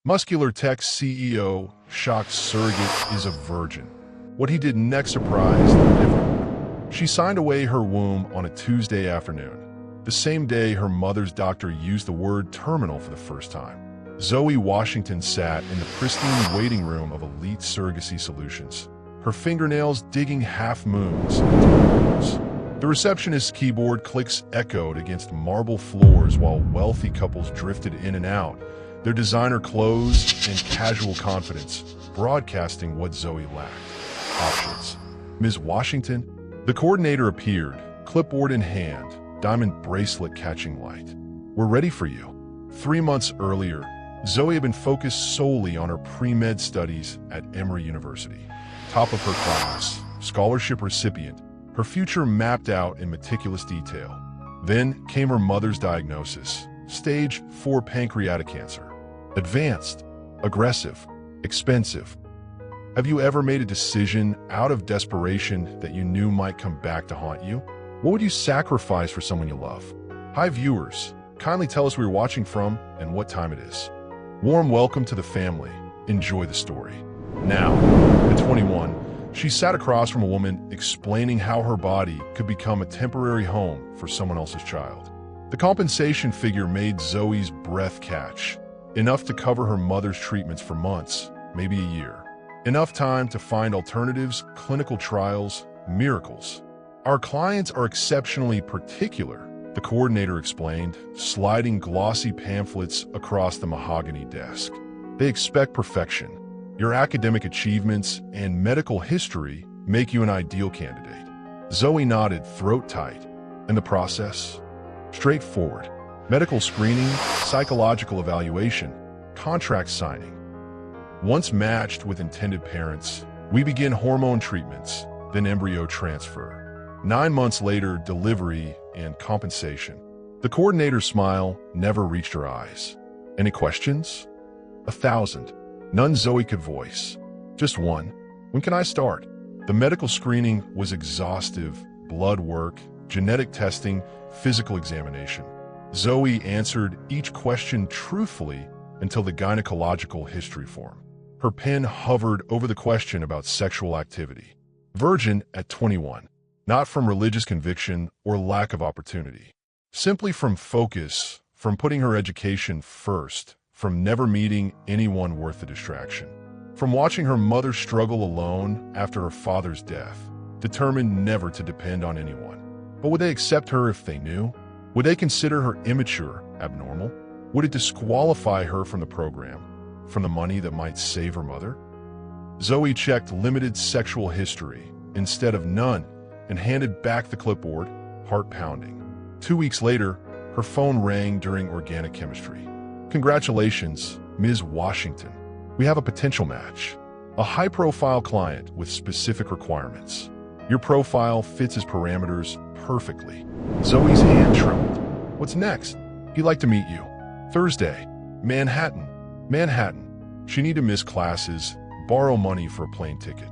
Muscular Tech CEO shocks Surrogate is a virgin. What he did next surprised everyone. She signed away her womb on a Tuesday afternoon, the same day her mother's doctor used the word terminal for the first time. Zoe Washington sat in the pristine waiting room of Elite Surrogacy Solutions, her fingernails digging half moons into moons. The receptionist's keyboard clicks echoed against marble floors while wealthy couples drifted in and out, their designer clothes and casual confidence broadcasting what Zoe lacked: options. Ms. Washington? The coordinator appeared, clipboard in hand, diamond bracelet catching light. We're ready for you. 3 months earlier, Zoe had been focused solely on her pre-med studies at Emory University. Top of her class, scholarship recipient, her future mapped out in meticulous detail. Then came her mother's diagnosis: stage 4 pancreatic cancer. Advanced, aggressive, expensive. Have you ever made a decision out of desperation that you knew might come back to haunt you? What would you sacrifice for someone you love? Hi viewers, kindly tell us where you're watching from and what time it is. Warm welcome to the family. Enjoy the story. Now, at 21, she sat across from a woman explaining how her body could become a temporary home for someone else's child. The compensation figure made Zoe's breath catch. Enough to cover her mother's treatments for months, maybe a year. Enough time to find alternatives, clinical trials, miracles. Our clients are exceptionally particular, the coordinator explained, sliding glossy pamphlets across the mahogany desk. They expect perfection. Your academic achievements and medical history make you an ideal candidate. Zoe nodded, throat tight. And the process? Straightforward. Medical screening, psychological evaluation, contract signing. Once matched with intended parents, we begin hormone treatments, then embryo transfer. 9 months later, delivery and compensation. The coordinator's smile never reached her eyes. Any questions? 1,000. None Zoe could voice. Just one. When can I start? The medical screening was exhaustive: blood work, genetic testing, physical examination. Zoe answered each question truthfully until the gynecological history form. Her pen hovered over the question about sexual activity. Virgin at 21. Not from religious conviction or lack of opportunity. Simply from focus, from putting her education first, from never meeting anyone worth the distraction. From watching her mother struggle alone after her father's death, determined never to depend on anyone. But would they accept her if they knew? Would they consider her immature, abnormal? Would it disqualify her from the program, from the money that might save her mother? Zoe checked limited sexual history instead of none and handed back the clipboard, heart pounding. 2 weeks later, her phone rang during organic chemistry. Congratulations, Ms. Washington. We have a potential match. A high-profile client with specific requirements. Your profile fits his parameters perfectly. Zoe's hand trembled. What's next? He'd like to meet you. Thursday. Manhattan. Manhattan. She need to miss classes, borrow money for a plane ticket.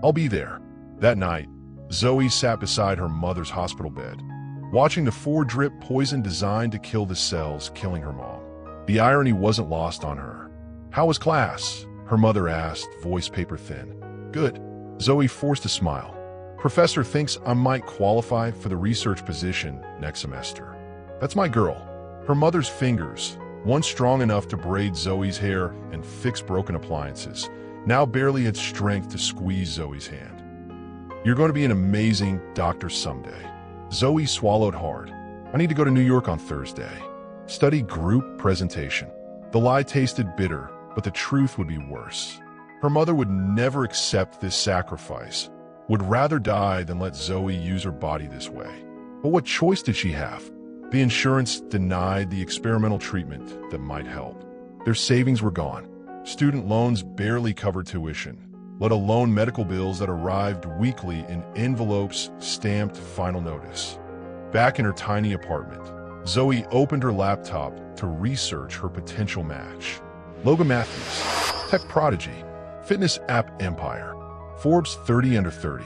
I'll be there. That night, Zoe sat beside her mother's hospital bed, watching the 4-drip poison designed to kill the cells killing her mom. The irony wasn't lost on her. How was class? Her mother asked, voice paper thin. Good. Zoe forced a smile. Professor thinks I might qualify for the research position next semester. That's my girl. Her mother's fingers, once strong enough to braid Zoe's hair and fix broken appliances, now barely had strength to squeeze Zoe's hand. You're going to be an amazing doctor someday. Zoe swallowed hard. I need to go to New York on Thursday. Study group presentation. The lie tasted bitter, but the truth would be worse. Her mother would never accept this sacrifice, would rather die than let Zoe use her body this way. But what choice did she have? The insurance denied the experimental treatment that might help. Their savings were gone. Student loans barely covered tuition, let alone medical bills that arrived weekly in envelopes stamped final notice. Back in her tiny apartment, Zoe opened her laptop to research her potential match. Logan Matthews, tech prodigy, fitness app empire. Forbes 30 under 30.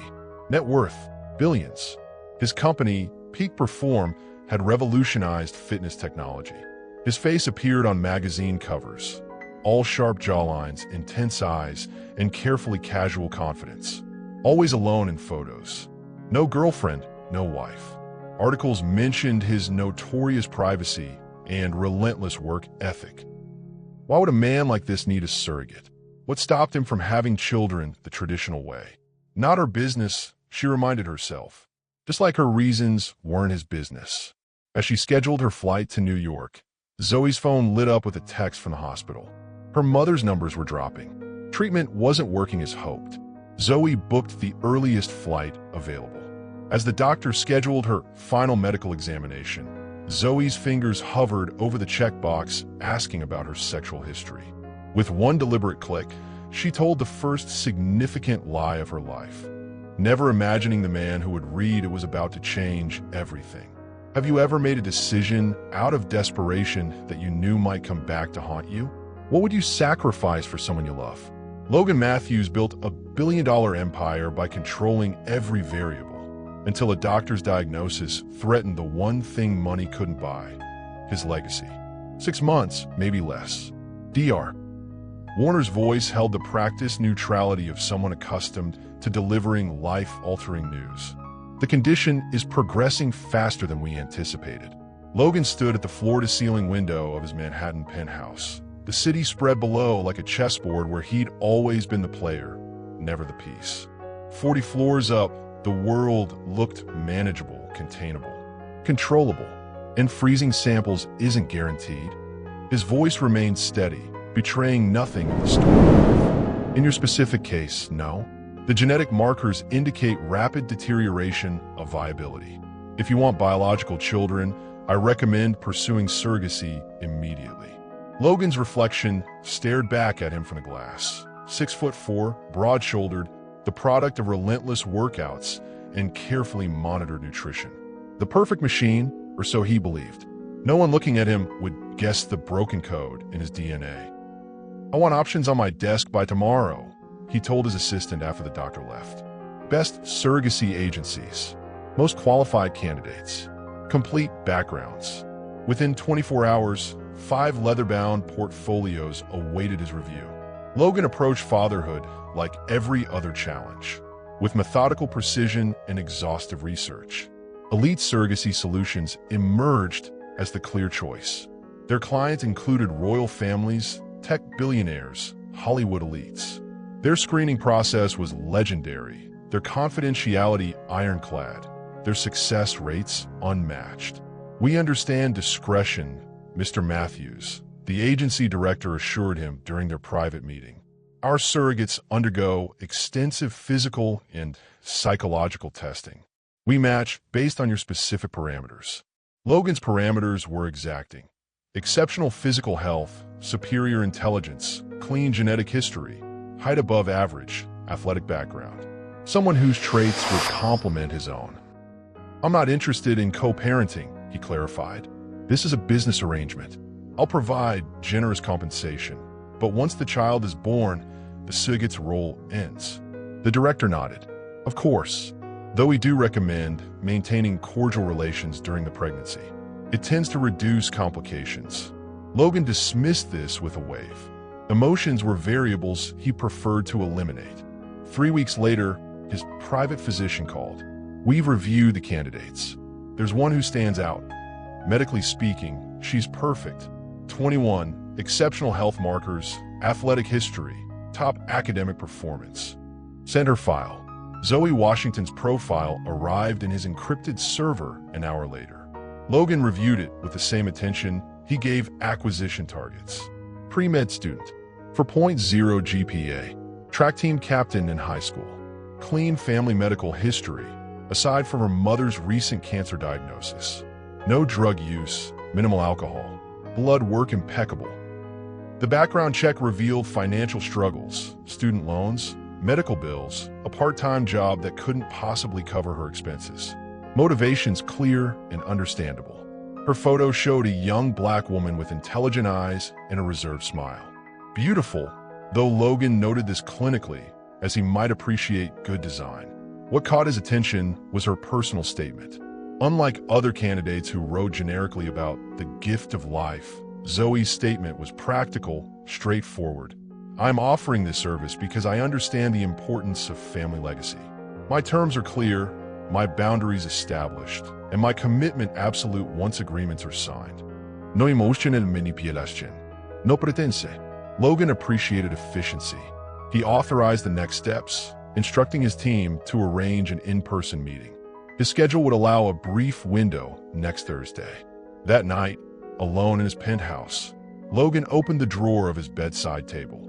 Net worth, billions. His company, Peak Perform, had revolutionized fitness technology. His face appeared on magazine covers. all sharp jawlines, intense eyes, and carefully casual confidence. Always alone in photos. No girlfriend, no wife. Articles mentioned his notorious privacy and relentless work ethic. Why would a man like this need a surrogate? What stopped him from having children the traditional way? Not her business, she reminded herself. Just like her reasons weren't his business. As she scheduled her flight to New York, Zoe's phone lit up with a text from the hospital. Her mother's numbers were dropping. Treatment wasn't working as hoped. Zoe booked the earliest flight available. As the doctor scheduled her final medical examination, Zoe's fingers hovered over the checkbox asking about her sexual history. With one deliberate click, she told the first significant lie of her life, never imagining the man who would read it was about to change everything. Have you ever made a decision out of desperation that you knew might come back to haunt you? What would you sacrifice for someone you love? Logan Matthews built a billion-dollar empire by controlling every variable, until a doctor's diagnosis threatened the one thing money couldn't buy, his legacy. 6 months, maybe less. Dr. Warner's voice held the practiced neutrality of someone accustomed to delivering life-altering news. The condition is progressing faster than we anticipated. Logan stood at the floor-to-ceiling window of his Manhattan penthouse. The city spread below like a chessboard where he'd always been the player, never the piece. 40 floors up, the world looked manageable, containable, controllable, and freezing samples isn't guaranteed. His voice remained steady, betraying nothing of the story. In your specific case, no. The genetic markers indicate rapid deterioration of viability. If you want biological children, I recommend pursuing surrogacy immediately. Logan's reflection stared back at him from the glass. 6'4", broad-shouldered, the product of relentless workouts and carefully monitored nutrition. The perfect machine, or so he believed. No one looking at him would guess the broken code in his DNA. I want options on my desk by tomorrow, he told his assistant after the doctor left. Best surrogacy agencies. Most qualified candidates. Complete backgrounds. Within 24 hours, 5 leather-bound portfolios awaited his review. Logan approached fatherhood like every other challenge, with methodical precision and exhaustive research. Elite surrogacy solutions emerged as the clear choice. Their clients included royal families, tech billionaires, Hollywood elites. Their screening process was legendary, their confidentiality ironclad, their success rates unmatched. We understand discretion, Mr. Matthews, the agency director assured him during their private meeting. Our surrogates undergo extensive physical and psychological testing. We match based on your specific parameters. Logan's parameters were exacting. Exceptional physical health, superior intelligence, clean genetic history, height above average, athletic background. Someone whose traits would complement his own. I'm not interested in co-parenting, he clarified. This is a business arrangement. I'll provide generous compensation, but once the child is born, the surrogate's role ends. The director nodded. Of course, though we do recommend maintaining cordial relations during the pregnancy. It tends to reduce complications. Logan dismissed this with a wave. Emotions were variables he preferred to eliminate. 3 weeks later, his private physician called. We've reviewed the candidates. There's one who stands out. Medically speaking, she's perfect. 21, exceptional health markers, athletic history, top academic performance. Send her file. Zoe Washington's profile arrived in his encrypted server an hour later. Logan reviewed it with the same attention he gave acquisition targets. Pre-med student. 4.0 GPA. Track team captain in high school. Clean family medical history, aside from her mother's recent cancer diagnosis. No drug use, minimal alcohol. Blood work impeccable. The background check revealed financial struggles, student loans, medical bills, a part-time job that couldn't possibly cover her expenses. Motivations clear and understandable. Her photo showed a young black woman with intelligent eyes and a reserved smile. Beautiful, though Logan noted this clinically, as he might appreciate good design. What caught his attention was her personal statement. Unlike other candidates who wrote generically about the gift of life, Zoe's statement was practical, straightforward. I'm offering this service because I understand the importance of family legacy. My terms are clear, my boundaries established, and my commitment absolute once agreements are signed. No emotional manipulation. No pretense. Logan appreciated efficiency. He authorized the next steps, instructing his team to arrange an in-person meeting. His schedule would allow a brief window next Thursday. That night, alone in his penthouse, Logan opened the drawer of his bedside table.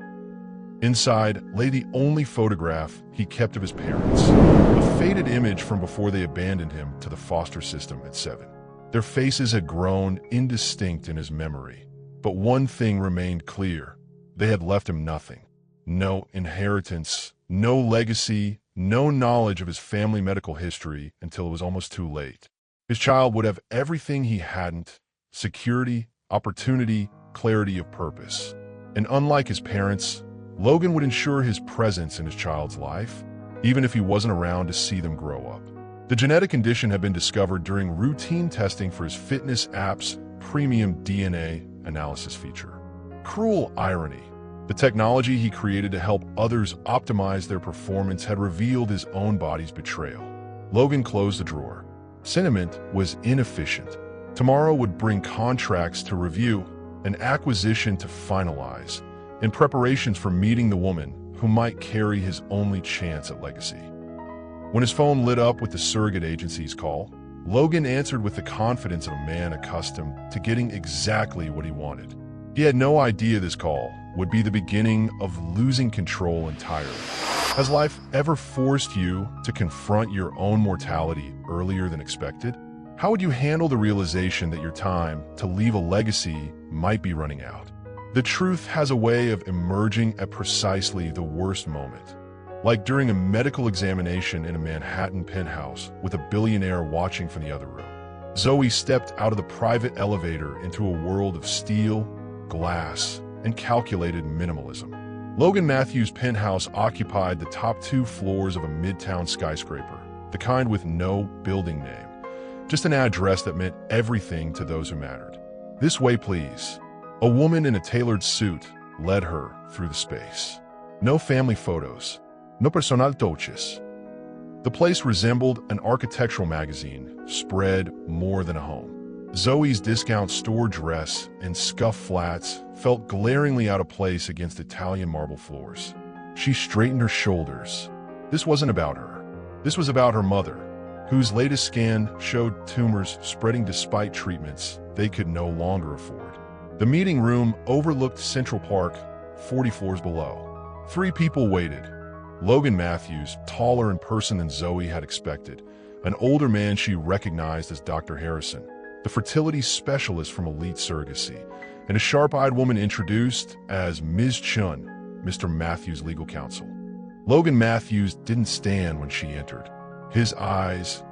Inside lay the only photograph he kept of his parents, a faded image from before they abandoned him to the foster system at 7. Their faces had grown indistinct in his memory, but one thing remained clear. They had left him nothing. No inheritance, no legacy, no knowledge of his family medical history until it was almost too late. His child would have everything he hadn't: security, opportunity, clarity of purpose. And unlike his parents, Logan would ensure his presence in his child's life, even if he wasn't around to see them grow up. The genetic condition had been discovered during routine testing for his fitness app's premium DNA analysis feature. Cruel irony. The technology he created to help others optimize their performance had revealed his own body's betrayal. Logan closed the drawer. Sentiment was inefficient. Tomorrow would bring contracts to review, an acquisition to finalize, in preparations for meeting the woman who might carry his only chance at legacy. When his phone lit up with the surrogate agency's call, Logan answered with the confidence of a man accustomed to getting exactly what he wanted. He had no idea this call would be the beginning of losing control entirely. Has life ever forced you to confront your own mortality earlier than expected? How would you handle the realization that your time to leave a legacy might be running out? The truth has a way of emerging at precisely the worst moment. Like during a medical examination in a Manhattan penthouse with a billionaire watching from the other room. Zoe stepped out of the private elevator into a world of steel, glass, and calculated minimalism. Logan Matthews' penthouse occupied the top 2 floors of a midtown skyscraper, the kind with no building name, just an address that meant everything to those who mattered. This way, please. A woman in a tailored suit led her through the space. No family photos, no personal touches. The place resembled an architectural magazine, spread more than a home. Zoe's discount store dress and scuffed flats felt glaringly out of place against Italian marble floors. She straightened her shoulders. This wasn't about her. This was about her mother, whose latest scan showed tumors spreading despite treatments they could no longer afford. The meeting room overlooked Central Park, 40 floors below. 3 people waited. Logan Matthews, taller in person than Zoe had expected, an older man she recognized as Dr. Harrison, the fertility specialist from Elite Surrogacy, and a sharp-eyed woman introduced as Ms. Chun, Mr. Matthews' legal counsel. Logan Matthews didn't stand when she entered. His eyes,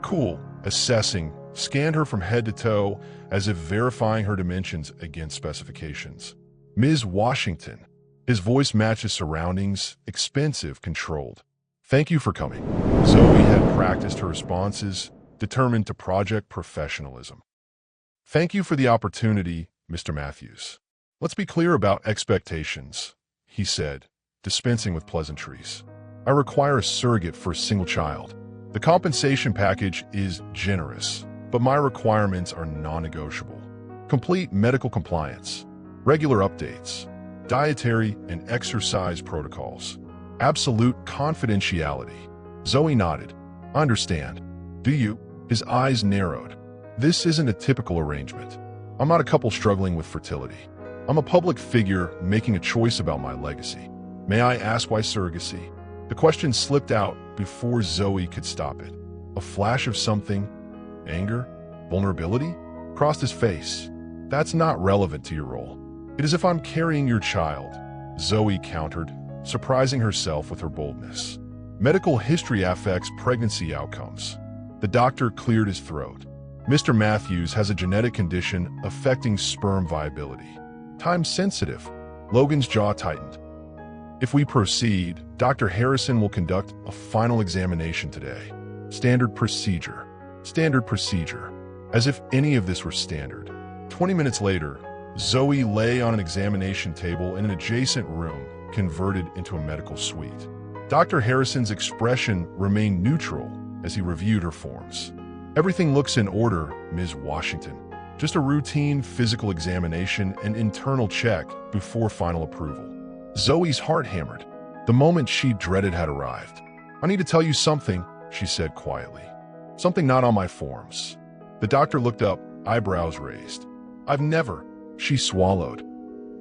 cool, assessing, scanned her from head to toe as if verifying her dimensions against specifications. Ms. Washington. His voice matched his surroundings, expensive, controlled. Thank you for coming. Zoe had practiced her responses, determined to project professionalism. Thank you for the opportunity, Mr. Matthews. Let's be clear about expectations, he said, dispensing with pleasantries. I require a surrogate for a single child. The compensation package is generous, but my requirements are non-negotiable. Complete medical compliance, regular updates, dietary and exercise protocols, absolute confidentiality. Zoe nodded. I understand. Do you? His eyes narrowed. This isn't a typical arrangement. I'm not a couple struggling with fertility. I'm a public figure making a choice about my legacy. May I ask why surrogacy? The question slipped out before Zoe could stop it. A flash of something, anger, vulnerability, crossed his face. That's not relevant to your role. It is if I'm carrying your child, Zoe countered, surprising herself with her boldness. Medical history affects pregnancy outcomes. The doctor cleared his throat. Mr. Matthews has a genetic condition affecting sperm viability. Time sensitive. Logan's jaw tightened. If we proceed, Dr. Harrison will conduct a final examination today. Standard procedure. Standard procedure. As if any of this were standard. 20 minutes later, Zoe lay on an examination table in an adjacent room, converted into a medical suite. Dr. Harrison's expression remained neutral as he reviewed her forms. "Everything looks in order, Ms. Washington. Just a routine physical examination and internal check before final approval." Zoe's heart hammered. The moment she dreaded had arrived. "I need to tell you something," she said quietly. "Something not on my forms." The doctor looked up, eyebrows raised. "I've never," she swallowed.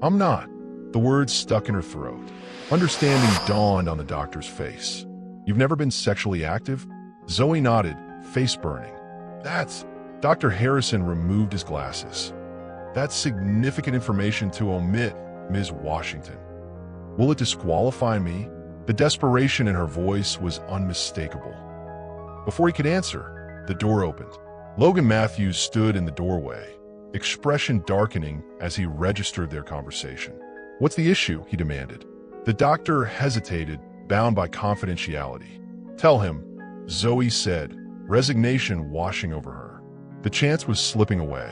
"I'm not." The words stuck in her throat. Understanding dawned on the doctor's face. "You've never been sexually active?" Zoe nodded, face burning. "That's..." Dr. Harrison removed his glasses. "That's significant information to omit, Ms. Washington. Will it disqualify me?" The desperation in her voice was unmistakable. Before he could answer, the door opened. Logan Matthews stood in the doorway, expression darkening as he registered their conversation. "What's the issue?" he demanded. The doctor hesitated, bound by confidentiality. "Tell him," Zoe said, resignation washing over her. The chance was slipping away.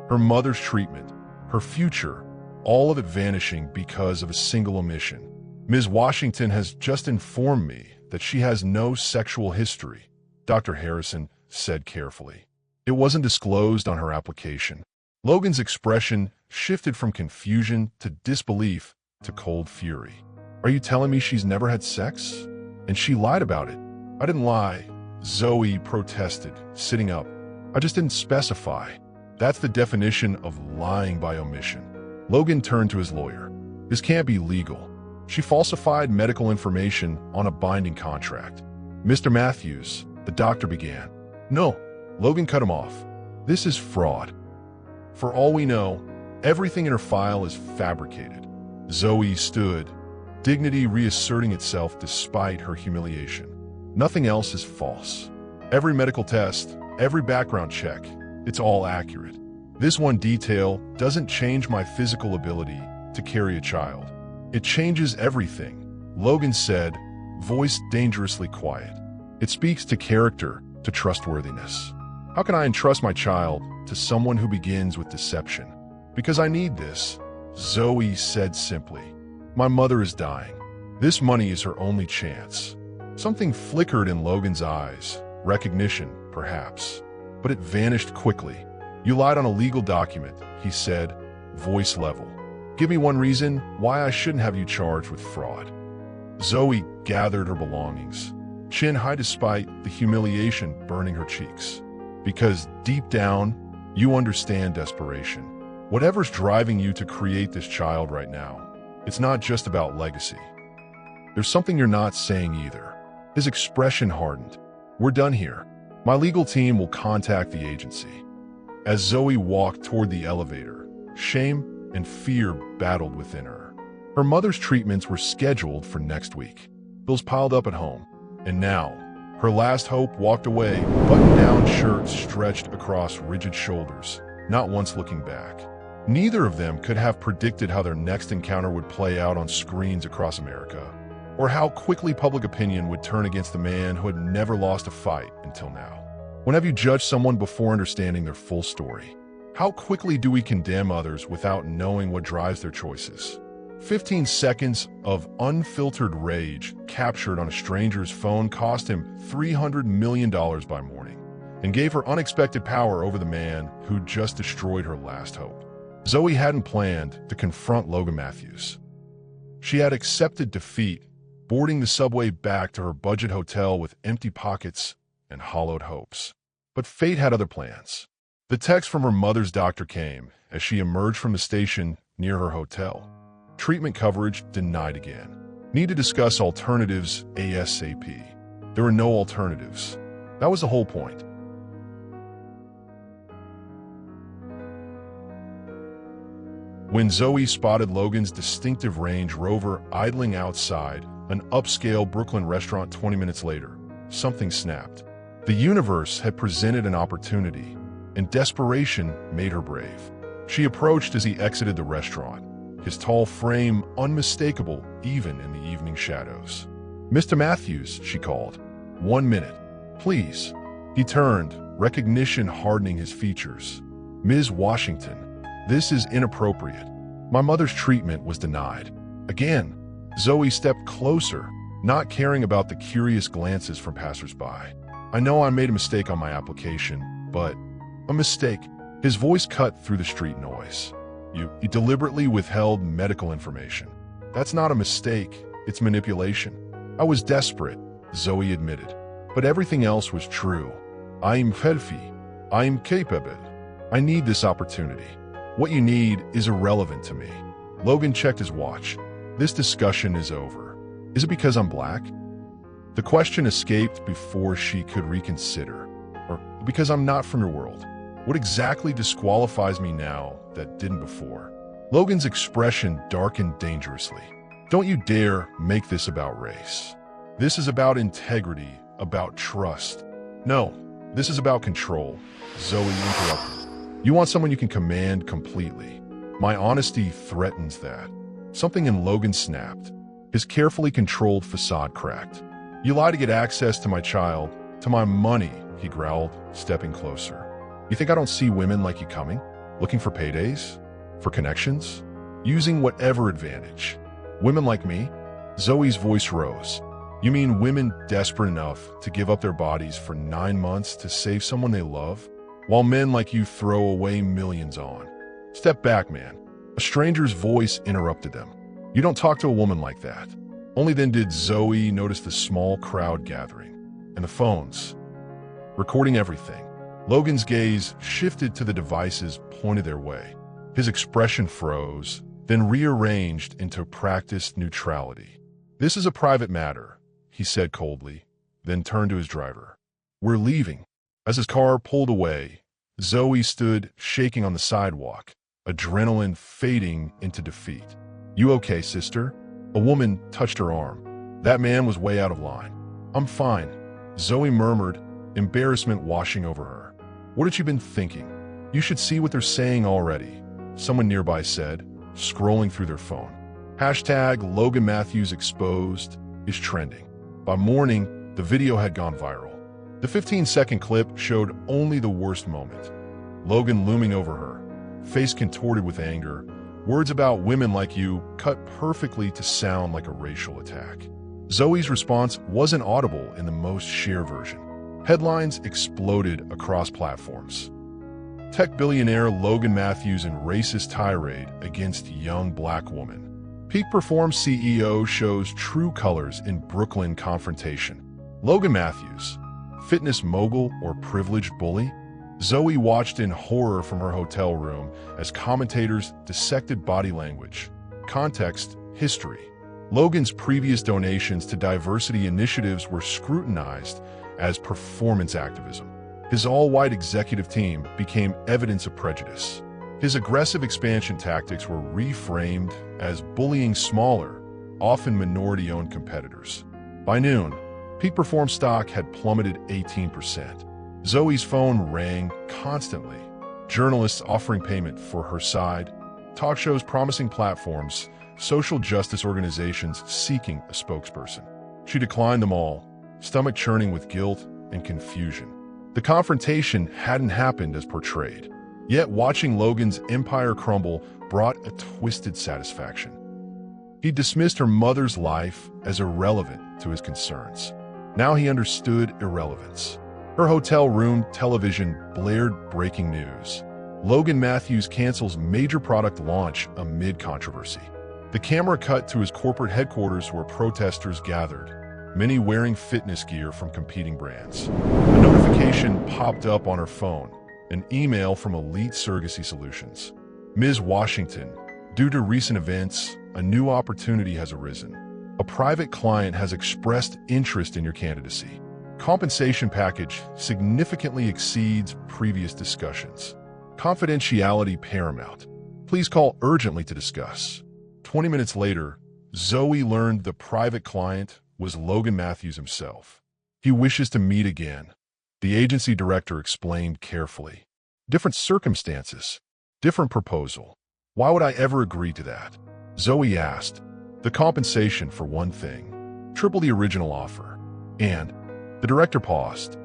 Her mother's treatment, her future, all of it vanishing because of a single omission. "Ms. Washington has just informed me that she has no sexual history," Dr. Harrison said carefully. "It wasn't disclosed on her application." Logan's expression shifted from confusion to disbelief to cold fury. "Are you telling me she's never had sex? And she lied about it?" "I didn't lie," Zoe protested, sitting up. "I just didn't specify." That's the definition of lying by omission. Logan turned to his lawyer. "This can't be legal. She falsified medical information on a binding contract." "Mr. Matthews," the doctor began. "No," Logan cut him off. "This is fraud. For all we know, everything in her file is fabricated." Zoe stood, dignity reasserting itself despite her humiliation. "Nothing else is false. Every medical test, every background check, it's all accurate. This one detail doesn't change my physical ability to carry a child. It changes everything," Logan said, voice dangerously quiet. "It speaks to character, to trustworthiness. How can I entrust my child to someone who begins with deception?" "Because I need this," Zoe said simply. "My mother is dying. This money is her only chance." Something flickered in Logan's eyes, recognition, perhaps. But it vanished quickly. "You lied on a legal document," he said, voice level. "Give me one reason why I shouldn't have you charged with fraud." Zoe gathered her belongings, chin high despite the humiliation burning her cheeks. "Because deep down, you understand desperation. Whatever's driving you to create this child right now, it's not just about legacy. There's something you're not saying either." His expression hardened. "We're done here. My legal team will contact the agency." As Zoe walked toward the elevator, shame and fear battled within her. Her mother's treatments were scheduled for next week. Bills piled up at home. And now, her last hope walked away, button-down shirt stretched across rigid shoulders, not once looking back. Neither of them could have predicted how their next encounter would play out on screens across America, or how quickly public opinion would turn against the man who had never lost a fight until now. When have you judged someone before understanding their full story? How quickly do we condemn others without knowing what drives their choices? 15 seconds of unfiltered rage captured on a stranger's phone cost him $300 million by morning and gave her unexpected power over the man who just destroyed her last hope. Zoe hadn't planned to confront Logan Matthews. She had accepted defeat, boarding the subway back to her budget hotel with empty pockets and hollowed hopes. But fate had other plans. The text from her mother's doctor came as she emerged from the station near her hotel. Treatment coverage denied again. Need to discuss alternatives ASAP. There were no alternatives. That was the whole point. When Zoe spotted Logan's distinctive Range Rover idling outside an upscale Brooklyn restaurant 20 minutes later, something snapped. The universe had presented an opportunity, and desperation made her brave. She approached as he exited the restaurant, his tall frame unmistakable even in the evening shadows. "Mr. Matthews," she called. "1 minute, please." He turned, recognition hardening his features. "Ms. Washington." This is inappropriate. My mother's treatment was denied. Again, Zoe stepped closer, not caring about the curious glances from passersby. I know I made a mistake on my application, but a mistake. His voice cut through the street noise. You deliberately withheld medical information. That's not a mistake, it's manipulation. I was desperate, Zoe admitted. But everything else was true. I'm healthy. I'm capable. I need this opportunity. What you need is irrelevant to me. Logan checked his watch. This discussion is over. Is it because I'm black? The question escaped before she could reconsider. Or because I'm not from your world. What exactly disqualifies me now that didn't before? Logan's expression darkened dangerously. Don't you dare make this about race. This is about integrity, about trust. No, this is about control. Zoe interrupted. You want someone you can command completely. My honesty threatens that. Something in Logan snapped. His carefully controlled facade cracked. You lie to get access to my child, to my money, he growled, stepping closer. You think I don't see women like you coming? Looking for paydays? For connections? Using whatever advantage? Women like me? Zoe's voice rose. You mean women desperate enough to give up their bodies for 9 months to save someone they love? While men like you throw away millions on. Step back, man. A stranger's voice interrupted them. You don't talk to a woman like that. Only then did Zoe notice the small crowd gathering. And the phones. Recording everything. Logan's gaze shifted to the devices pointed their way. His expression froze, then rearranged into practiced neutrality. This is a private matter, he said coldly, then turned to his driver. We're leaving. As his car pulled away, Zoe stood shaking on the sidewalk, adrenaline fading into defeat. You okay, sister? A woman touched her arm. That man was way out of line. I'm fine, Zoe murmured, embarrassment washing over her. What had she been thinking? You should see what they're saying already, someone nearby said, scrolling through their phone. Hashtag Logan Matthews exposed is trending. By morning, the video had gone viral. The 15-second clip showed only the worst moment. Logan looming over her, face contorted with anger, words about women like you cut perfectly to sound like a racial attack. Zoe's response wasn't audible in the most shared version. Headlines exploded across platforms. Tech billionaire Logan Matthews in racist tirade against young black woman. Peak Perform CEO shows true colors in Brooklyn confrontation. Logan Matthews, fitness mogul or privileged bully? Zoe watched in horror from her hotel room as commentators dissected body language, context, history. Logan's previous donations to diversity initiatives were scrutinized as performance activism. His all-white executive team became evidence of prejudice. His aggressive expansion tactics were reframed as bullying smaller, often minority-owned competitors. By noon, Peak Perform stock had plummeted 18%. Zoe's phone rang constantly. Journalists offering payment for her side, talk shows promising platforms, social justice organizations seeking a spokesperson. She declined them all, stomach churning with guilt and confusion. The confrontation hadn't happened as portrayed. Yet watching Logan's empire crumble brought a twisted satisfaction. He dismissed her mother's life as irrelevant to his concerns. Now he understood irrelevance. Her hotel room television blared breaking news. Logan Matthews cancels major product launch amid controversy. The camera cut to his corporate headquarters where protesters gathered, many wearing fitness gear from competing brands. A notification popped up on her phone, an email from Elite Surrogacy Solutions. Ms. Washington, due to recent events, a new opportunity has arisen. A private client has expressed interest in your candidacy. Compensation package significantly exceeds previous discussions. Confidentiality paramount. Please call urgently to discuss. 20 minutes later, Zoe learned the private client was Logan Matthews himself. He wishes to meet again, the agency director explained carefully. Different circumstances, different proposal. Why would I ever agree to that? Zoe asked. The compensation for one thing, triple the original offer. And the director paused.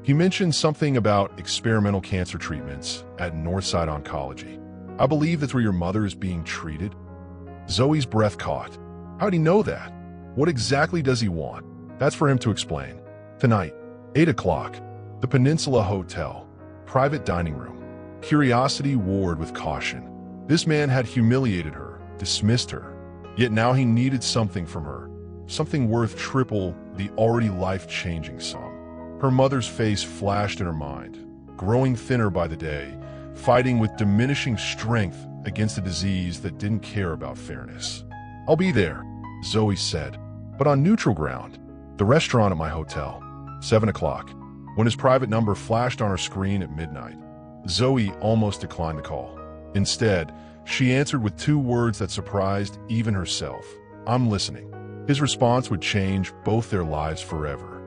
He mentioned something about experimental cancer treatments at Northside Oncology. I believe that's where your mother is being treated. Zoe's breath caught. How'd he know that? What exactly does he want? That's for him to explain. Tonight, 8 o'clock, the Peninsula Hotel, private dining room. Curiosity warred with caution. This man had humiliated her, dismissed her, yet now he needed something from her, something worth triple the already life-changing sum. Her mother's face flashed in her mind, growing thinner by the day, fighting with diminishing strength against a disease that didn't care about fairness. I'll be there, Zoe said, but on neutral ground. The restaurant at my hotel, 7 o'clock. When his private number flashed on her screen at midnight, Zoe almost declined the call. Instead, she answered with 2 words that surprised even herself. I'm listening. His response would change both their lives forever.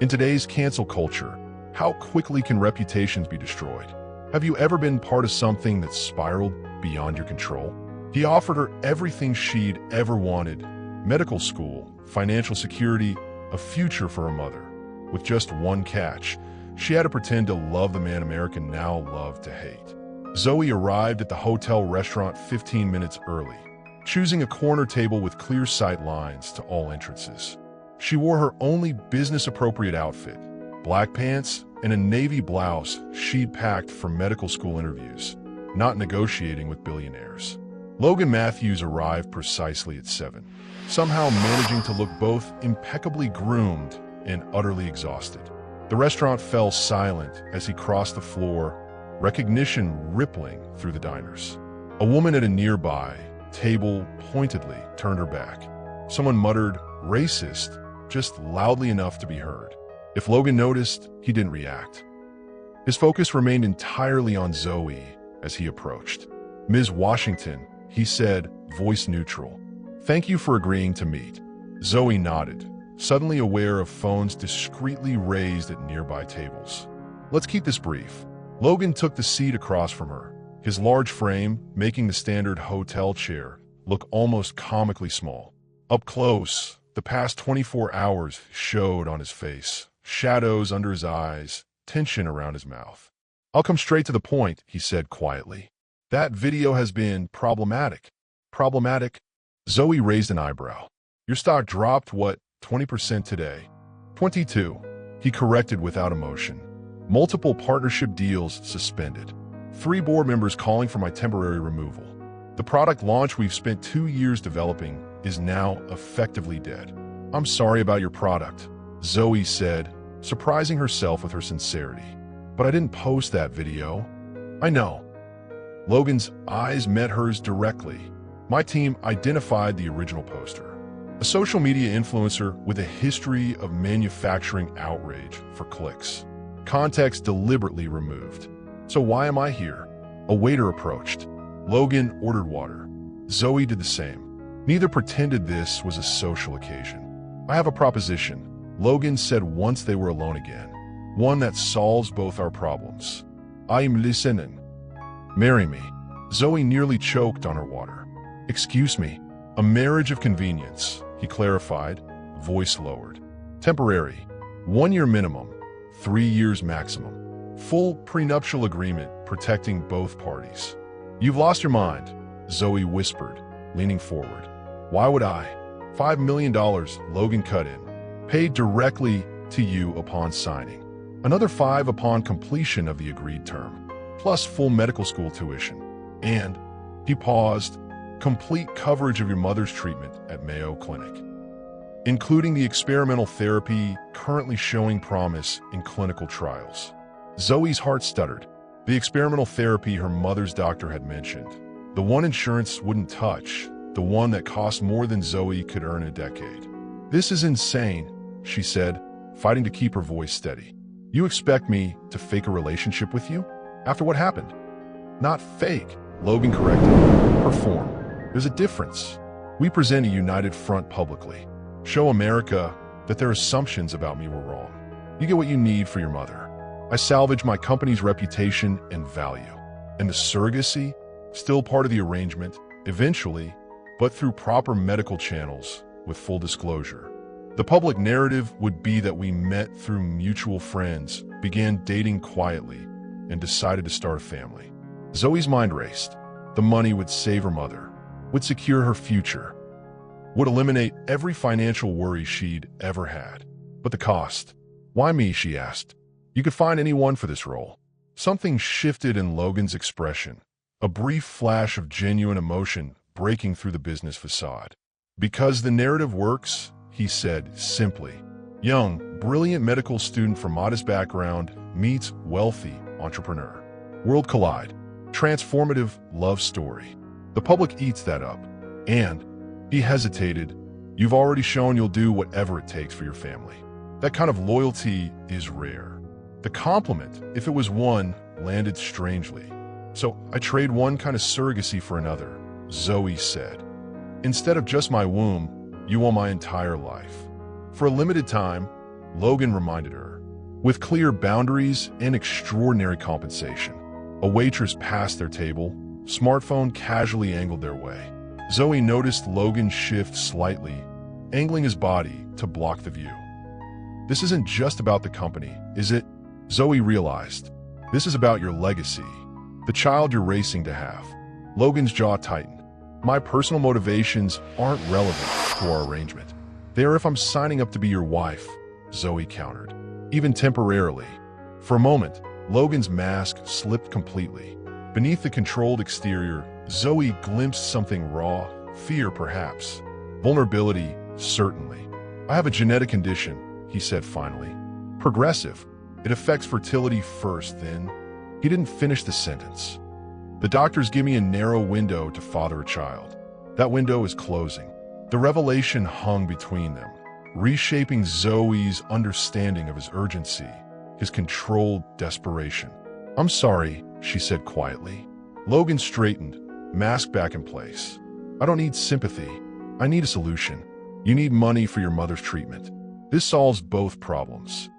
In today's cancel culture, how quickly can reputations be destroyed? Have you ever been part of something that spiraled beyond your control? He offered her everything she'd ever wanted: medical school, financial security, a future for her mother. With just one catch, she had to pretend to love the man America now loved to hate. Zoe arrived at the hotel restaurant 15 minutes early, choosing a corner table with clear sight lines to all entrances. She wore her only business-appropriate outfit, black pants and a navy blouse she'd packed for medical school interviews, not negotiating with billionaires. Logan Matthews arrived precisely at 7, somehow managing to look both impeccably groomed and utterly exhausted. The restaurant fell silent as he crossed the floor, recognition rippling through the diners. A woman at a nearby table pointedly turned her back. Someone muttered, "Racist," just loudly enough to be heard. If Logan noticed, he didn't react. His focus remained entirely on Zoe as he approached. "Ms. Washington," he said, voice neutral. "Thank you for agreeing to meet." Zoe nodded, suddenly aware of phones discreetly raised at nearby tables. "Let's keep this brief." Logan took the seat across from her, his large frame making the standard hotel chair look almost comically small. Up close, the past 24 hours showed on his face, shadows under his eyes, tension around his mouth. "I'll come straight to the point," he said quietly. "That video has been problematic." "Problematic?" Zoe raised an eyebrow. "Your stock dropped, what, 20% today?" 22, he corrected without emotion. "Multiple partnership deals suspended. 3 board members calling for my temporary removal. The product launch we've spent 2 years developing is now effectively dead." "I'm sorry about your product," Zoe said, surprising herself with her sincerity. "But I didn't post that video." "I know." Logan's eyes met hers directly. "My team identified the original poster. A social media influencer with a history of manufacturing outrage for clicks. Context deliberately removed. So why am I here?" A waiter approached. Logan ordered water. Zoe did the same. Neither pretended this was a social occasion. "I have a proposition," Logan said once they were alone again. "One that solves both our problems." "I'm listening." "Marry me." Zoe nearly choked on her water. "Excuse me." "A marriage of convenience," he clarified, voice lowered. "Temporary. 1 year minimum, 3 years maximum. Full prenuptial agreement protecting both parties." "You've lost your mind," Zoe whispered, leaning forward. "Why would I?" $5 million, Logan cut in. "Paid directly to you upon signing. Another 5 upon completion of the agreed term, plus full medical school tuition. And," he paused, "complete coverage of your mother's treatment at Mayo Clinic, including the experimental therapy currently showing promise in clinical trials." Zoe's heart stuttered. The experimental therapy her mother's doctor had mentioned. The one insurance wouldn't touch, the one that cost more than Zoe could earn a decade. "This is insane," she said, fighting to keep her voice steady. "You expect me to fake a relationship with you? After what happened?" "Not fake," Logan corrected. "Perform. There's a difference. We present a united front publicly. Show America that their assumptions about me were wrong. You get what you need for your mother. I salvage my company's reputation and value. And the surrogacy? Still part of the arrangement, eventually, but through proper medical channels, with full disclosure. The public narrative would be that we met through mutual friends, began dating quietly, and decided to start a family." Zoe's mind raced. The money would save her mother, would secure her future, would eliminate every financial worry she'd ever had. But the cost? Why me, she asked. You could find anyone for this role. Something shifted in Logan's expression, a brief flash of genuine emotion breaking through the business facade. Because the narrative works, he said simply. Young, brilliant medical student from modest background meets wealthy entrepreneur. World collide. Transformative love story. The public eats that up. And, he hesitated, you've already shown you'll do whatever it takes for your family. That kind of loyalty is rare. The compliment, if it was one, landed strangely. So I trade one kind of surrogacy for another, Zoe said. Instead of just my womb, you want my entire life. For a limited time, Logan reminded her, with clear boundaries and extraordinary compensation. A waitress passed their table, smartphone casually angled their way. Zoe noticed Logan shift slightly, angling his body to block the view. This isn't just about the company, is it? Zoe realized. This is about your legacy, the child you're racing to have. Logan's jaw tightened. My personal motivations aren't relevant to our arrangement. They are if I'm signing up to be your wife, Zoe countered, even temporarily. For a moment, Logan's mask slipped completely. Beneath the controlled exterior, Zoe glimpsed something raw, fear perhaps, vulnerability, certainly. I have a genetic condition, he said finally. Progressive. It affects fertility first, then. He didn't finish the sentence. The doctors give me a narrow window to father a child. That window is closing. The revelation hung between them, reshaping Zoe's understanding of his urgency, his controlled desperation. I'm sorry, she said quietly. Logan straightened, mask back in place. I don't need sympathy. I need a solution. You need money for your mother's treatment. This solves both problems.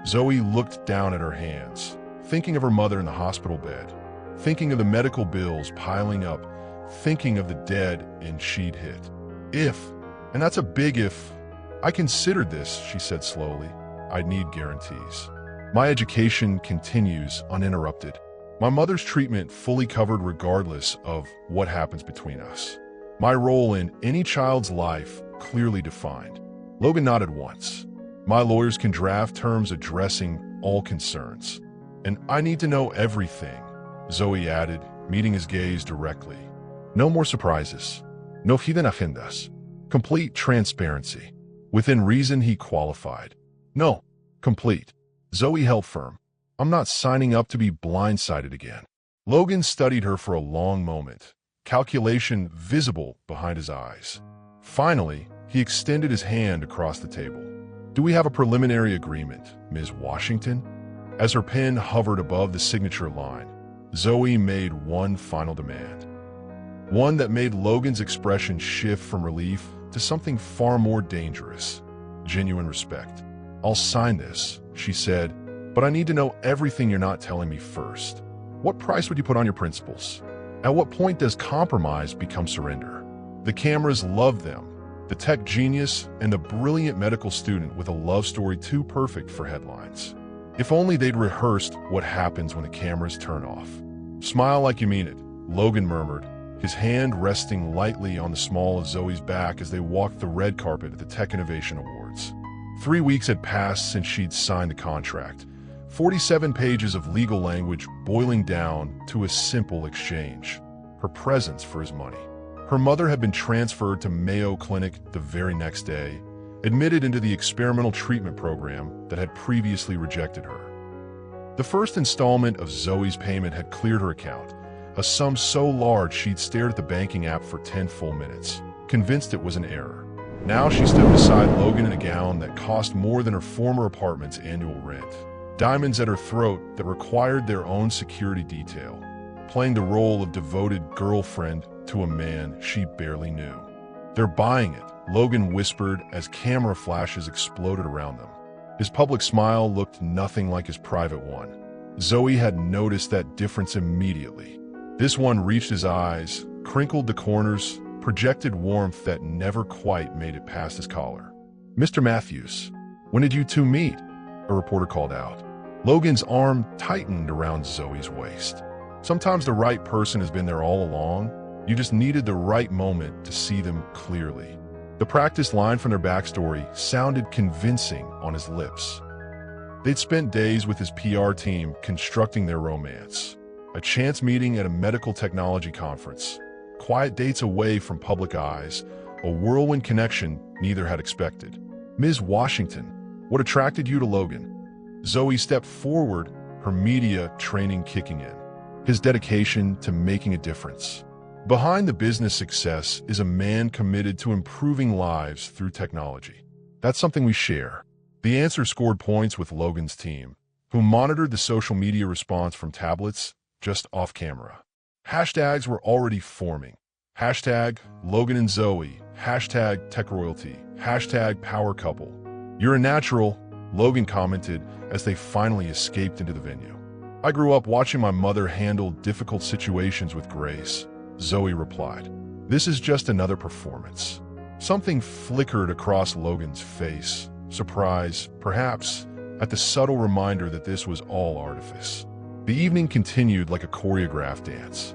Zoe looked down at her hands, thinking of her mother in the hospital bed, thinking of the medical bills piling up, thinking of the dead and she'd hit. If, and that's a big if, I considered this, she said slowly, I'd need guarantees. My education continues uninterrupted. My mother's treatment fully covered regardless of what happens between us. My role in any child's life clearly defined. Logan nodded once. My lawyers can draft terms addressing all concerns. And I need to know everything, Zoe added, meeting his gaze directly. No more surprises. No hidden agendas. Complete transparency. Within reason, he qualified. No, complete. Zoe held firm. I'm not signing up to be blindsided again. Logan studied her for a long moment, calculation visible behind his eyes. Finally, he extended his hand across the table. Do we have a preliminary agreement, Ms. Washington? As her pen hovered above the signature line, Zoe made one final demand. One that made Logan's expression shift from relief to something far more dangerous. Genuine respect. I'll sign this, she said, but I need to know everything you're not telling me first. What price would you put on your principles? At what point does compromise become surrender? The cameras love them, the tech genius and the brilliant medical student with a love story too perfect for headlines. If only they'd rehearsed what happens when the cameras turn off. Smile like you mean it, Logan murmured, his hand resting lightly on the small of Zoe's back as they walked the red carpet at the Tech Innovation Awards. 3 weeks had passed since she'd signed the contract, 47 pages of legal language boiling down to a simple exchange, her presence for his money. Her mother had been transferred to Mayo Clinic the very next day, admitted into the experimental treatment program that had previously rejected her. The first installment of Zoe's payment had cleared her account, a sum so large she'd stared at the banking app for 10 full minutes, convinced it was an error. Now she stood beside Logan in a gown that cost more than her former apartment's annual rent, diamonds at her throat that required their own security detail, playing the role of devoted girlfriend to a man she barely knew. They're buying it, Logan whispered as camera flashes exploded around them. His public smile looked nothing like his private one. Zoe had noticed that difference immediately. This one reached his eyes, crinkled the corners, projected warmth that never quite made it past his collar. Mr. Matthews, when did you two meet? A reporter called out. Logan's arm tightened around Zoe's waist. Sometimes the right person has been there all along. You just needed the right moment to see them clearly. The practice line from their backstory sounded convincing on his lips. They'd spent days with his PR team constructing their romance. A chance meeting at a medical technology conference. Quiet dates away from public eyes. A whirlwind connection neither had expected. Ms. Washington, what attracted you to Logan? Zoe stepped forward, her media training kicking in. His dedication to making a difference. Behind the business success is a man committed to improving lives through technology. That's something we share. The answer scored points with Logan's team, who monitored the social media response from tablets just off camera. Hashtags were already forming. Hashtag Logan and Zoe, hashtag tech royalty, hashtag power couple. You're a natural, Logan commented as they finally escaped into the venue. I grew up watching my mother handle difficult situations with grace, Zoe replied. This is just another performance. Something flickered across Logan's face. Surprise, perhaps, at the subtle reminder that this was all artifice. The evening continued like a choreographed dance.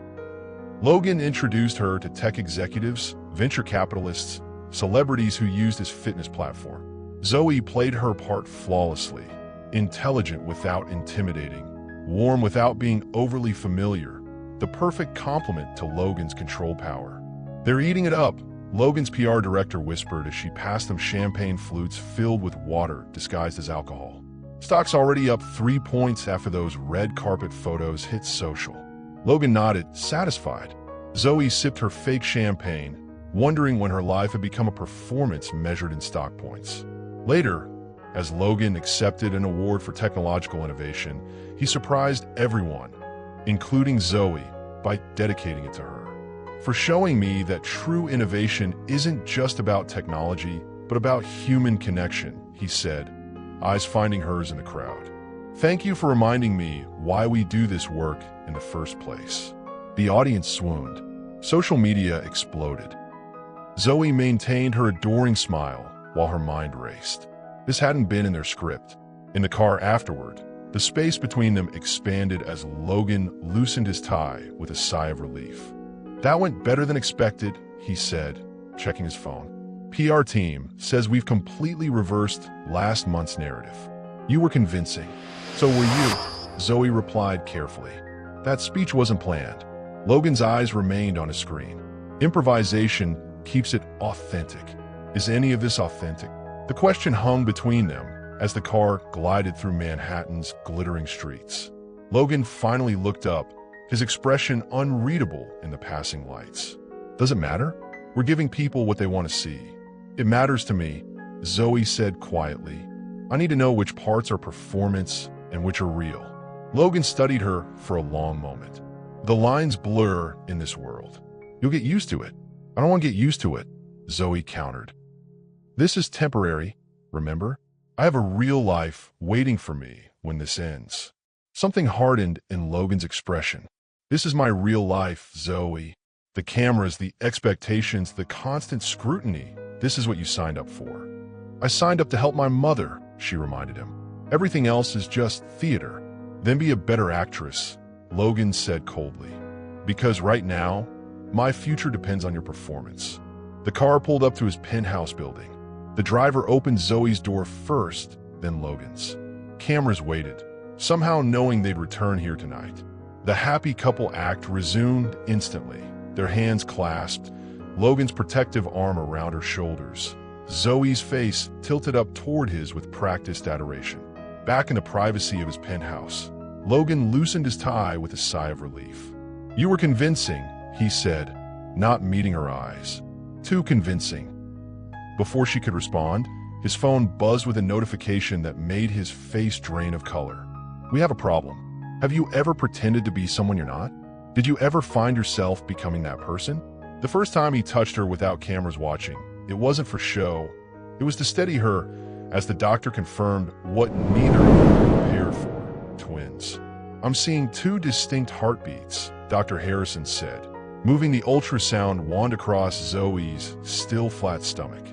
Logan introduced her to tech executives, venture capitalists, celebrities who used his fitness platform. Zoe played her part flawlessly, intelligent without intimidating, warm without being overly familiar, the perfect complement to Logan's control power. They're eating it up, Logan's PR director whispered as she passed them champagne flutes filled with water disguised as alcohol. Stock's already up 3 points after those red carpet photos hit social. Logan nodded, satisfied. Zoe sipped her fake champagne, wondering when her life had become a performance measured in stock points. Later, as Logan accepted an award for technological innovation, he surprised everyone, including Zoe, by dedicating it to her. For showing me that true innovation isn't just about technology, but about human connection, he said, eyes finding hers in the crowd. Thank you for reminding me why we do this work in the first place. The audience swooned. Social media exploded. Zoe maintained her adoring smile while her mind raced. This hadn't been in their script. In the car afterward, the space between them expanded as Logan loosened his tie with a sigh of relief. That went better than expected, he said, checking his phone. PR team says we've completely reversed last month's narrative. You were convincing. So were you, Zoe replied carefully. That speech wasn't planned. Logan's eyes remained on his screen. Improvisation keeps it authentic. Is any of this authentic? The question hung between them as the car glided through Manhattan's glittering streets. Logan finally looked up, his expression unreadable in the passing lights. Does it matter? We're giving people what they want to see. It matters to me, Zoe said quietly. I need to know which parts are performance and which are real. Logan studied her for a long moment. The lines blur in this world. You'll get used to it. I don't want to get used to it, Zoe countered. This is temporary, remember? I have a real life waiting for me when this ends. Something hardened in Logan's expression. This is my real life, Zoe. The cameras, the expectations, the constant scrutiny. This is what you signed up for. I signed up to help my mother, she reminded him. Everything else is just theater. Then be a better actress, Logan said coldly. Because right now, my future depends on your performance. The car pulled up to his penthouse building. The driver opened Zoe's door first, then Logan's. Cameras waited, somehow knowing they'd return here tonight. The happy couple act resumed instantly, their hands clasped, Logan's protective arm around her shoulders. Zoe's face tilted up toward his with practiced adoration. Back in the privacy of his penthouse, Logan loosened his tie with a sigh of relief. You were convincing, he said, not meeting her eyes. Too convincing. Before she could respond, his phone buzzed with a notification that made his face drain of color. We have a problem. Have you ever pretended to be someone you're not? Did you ever find yourself becoming that person? The first time he touched her without cameras watching, it wasn't for show. It was to steady her as the doctor confirmed what neither of them were prepared for, twins. I'm seeing 2 distinct heartbeats, Dr. Harrison said, moving the ultrasound wand across Zoe's still flat stomach.